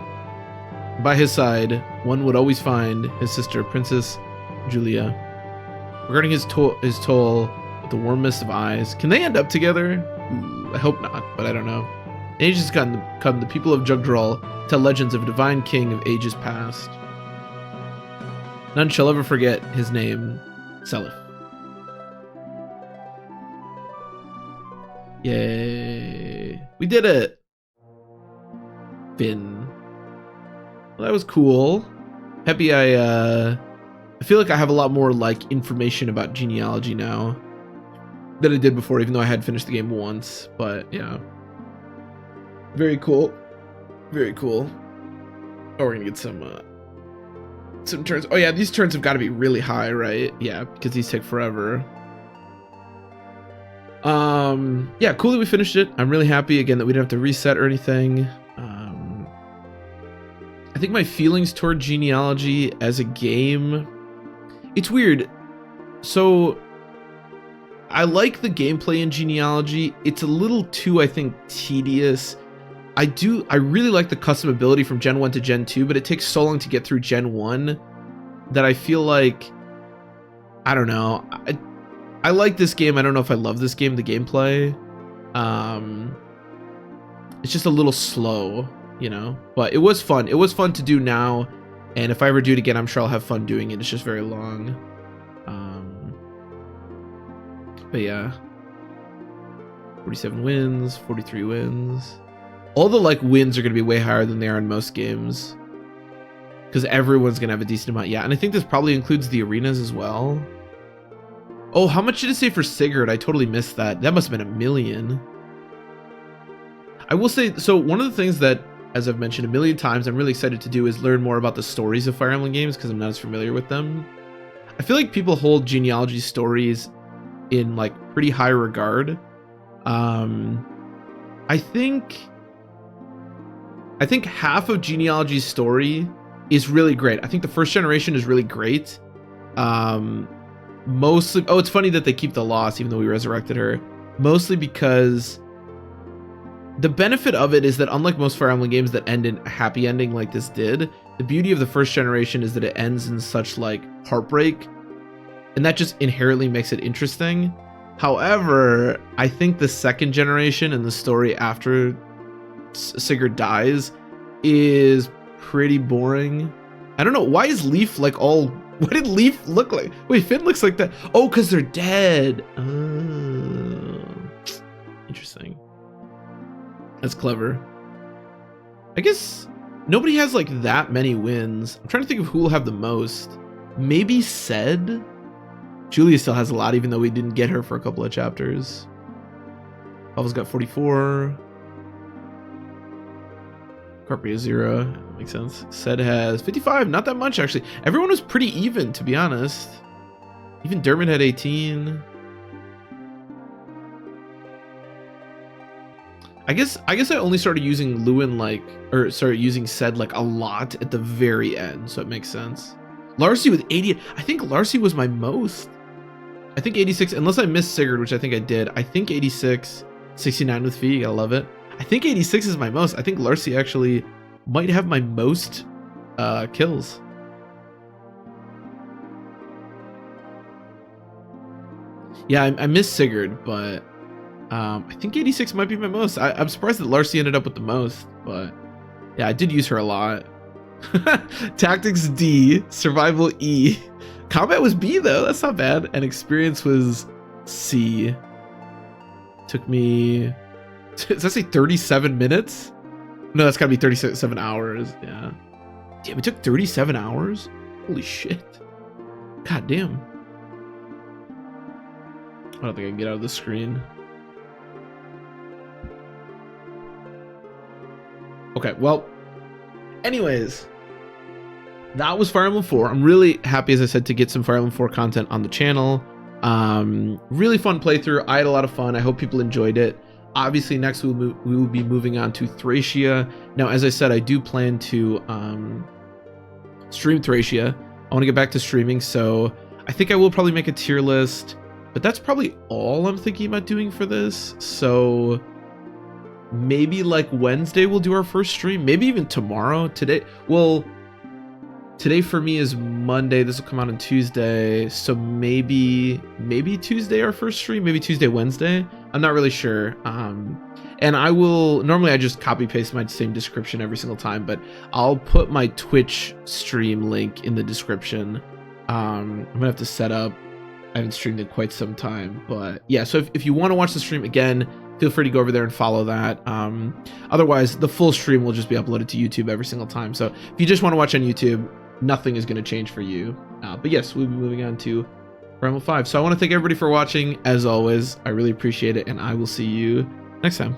By his side, one would always find his sister, Princess Julia. Regarding his toll with the warmest of eyes. Can they end up together? Ooh, I hope not, but I don't know. In ages come, the people of Jugdral tell legends of a divine king of ages past. None shall ever forget his name, Seliph. Yay. We did it! Finn. Well, that was cool. Happy I feel like I have a lot more, like, information about genealogy now than I did before, even though I had finished the game once. But, yeah. Very cool. Very cool. Oh, we're gonna get some turns. Oh yeah, these turns have got to be really high, right? Yeah, because these take forever. Yeah, cool that we finished it. I'm really happy again that we didn't have to reset or anything. I think my feelings toward Genealogy as a game, it's weird. So I like the gameplay in Genealogy. It's a little too, I think, tedious. I really like the custom ability from Gen 1 to Gen 2, but it takes so long to get through Gen 1 that I feel like, I don't know. I like this game. I don't know if I love this game, the gameplay. It's just a little slow, you know, but it was fun. It was fun to do now. And if I ever do it again, I'm sure I'll have fun doing it. It's just very long. But yeah, 47 wins, 43 wins. All the like wins are going to be way higher than they are in most games, because everyone's going to have a decent amount. Yeah, and I think this probably includes the arenas as well. Oh, how much did it say for Sigurd? I totally missed that. That must have been 1 million. I will say, so one of the things that, as I've mentioned 1 million times, I'm really excited to do is learn more about the stories of Fire Emblem games, because I'm not as familiar with them. I feel like people hold Genealogy stories in like pretty high regard. I think half of Genealogy's story is really great. I think the first generation is really great. Mostly, oh, it's funny that they keep the loss even though we resurrected her. Mostly because the benefit of it is that unlike most Fire Emblem games that end in a happy ending like this did, the beauty of the first generation is that it ends in such like heartbreak, and that just inherently makes it interesting. However, I think the second generation and the story after Sigurd dies is pretty boring. I don't know, why is Leaf like all, what did Leaf look like? Wait, Finn looks like that. Oh, because they're dead. Oh, interesting. That's clever. I guess nobody has like that many wins. I'm trying to think of who will have the most. Maybe Ced? Julia still has a lot, even though we didn't get her for a couple of chapters. Pavel's got 44. Carpia 0. Makes sense. Ced has 55. Not that much, actually. Everyone was pretty even, to be honest. Even Dermot had 18. I guess I only started using Lewin using Ced like a lot at the very end, so it makes sense. Larcy with 80. I think Larcy was my most. I think 86, unless I missed Sigurd, which I think I did. I think 86, 69 with Fee. I love it. I think 86 is my most. I think Larcy actually might have my most kills. Yeah, I missed Sigurd, but I think 86 might be my most. I'm surprised that Larcy ended up with the most, but yeah, I did use her a lot. Tactics D, survival E. Combat was B though, that's not bad. And experience was C. Took me, does that say 37 minutes? No, that's gotta be 37 hours. Yeah. Damn, it took 37 hours? Holy shit. God damn. I don't think I can get out of the screen. Okay, well, anyways, that was Fire Emblem 4. I'm really happy, as I said, to get some Fire Emblem 4 content on the channel. Really fun playthrough. I had a lot of fun. I hope people enjoyed it. Obviously, next we will be moving on to Thracia. Now, as I said, I do plan to stream Thracia. I want to get back to streaming, so I think I will probably make a tier list, but that's probably all I'm thinking about doing for this. So maybe like Wednesday we'll do our first stream, maybe even tomorrow. Today for me is Monday. This will come out on Tuesday, so maybe Tuesday our first stream, maybe Tuesday, Wednesday. I'm not really sure. And I will, normally I just copy paste my same description every single time, but I'll put my Twitch stream link in the description. I'm gonna have to set up. I haven't streamed in quite some time, but yeah, so if you want to watch the stream again, feel free to go over there and follow that. Otherwise, the full stream will just be uploaded to YouTube every single time. So if you just want to watch on YouTube, nothing is going to change for you. But yes, we'll be moving on to Fire Emblem 5. So I want to thank everybody for watching. As always, I really appreciate it, and I will see you next time.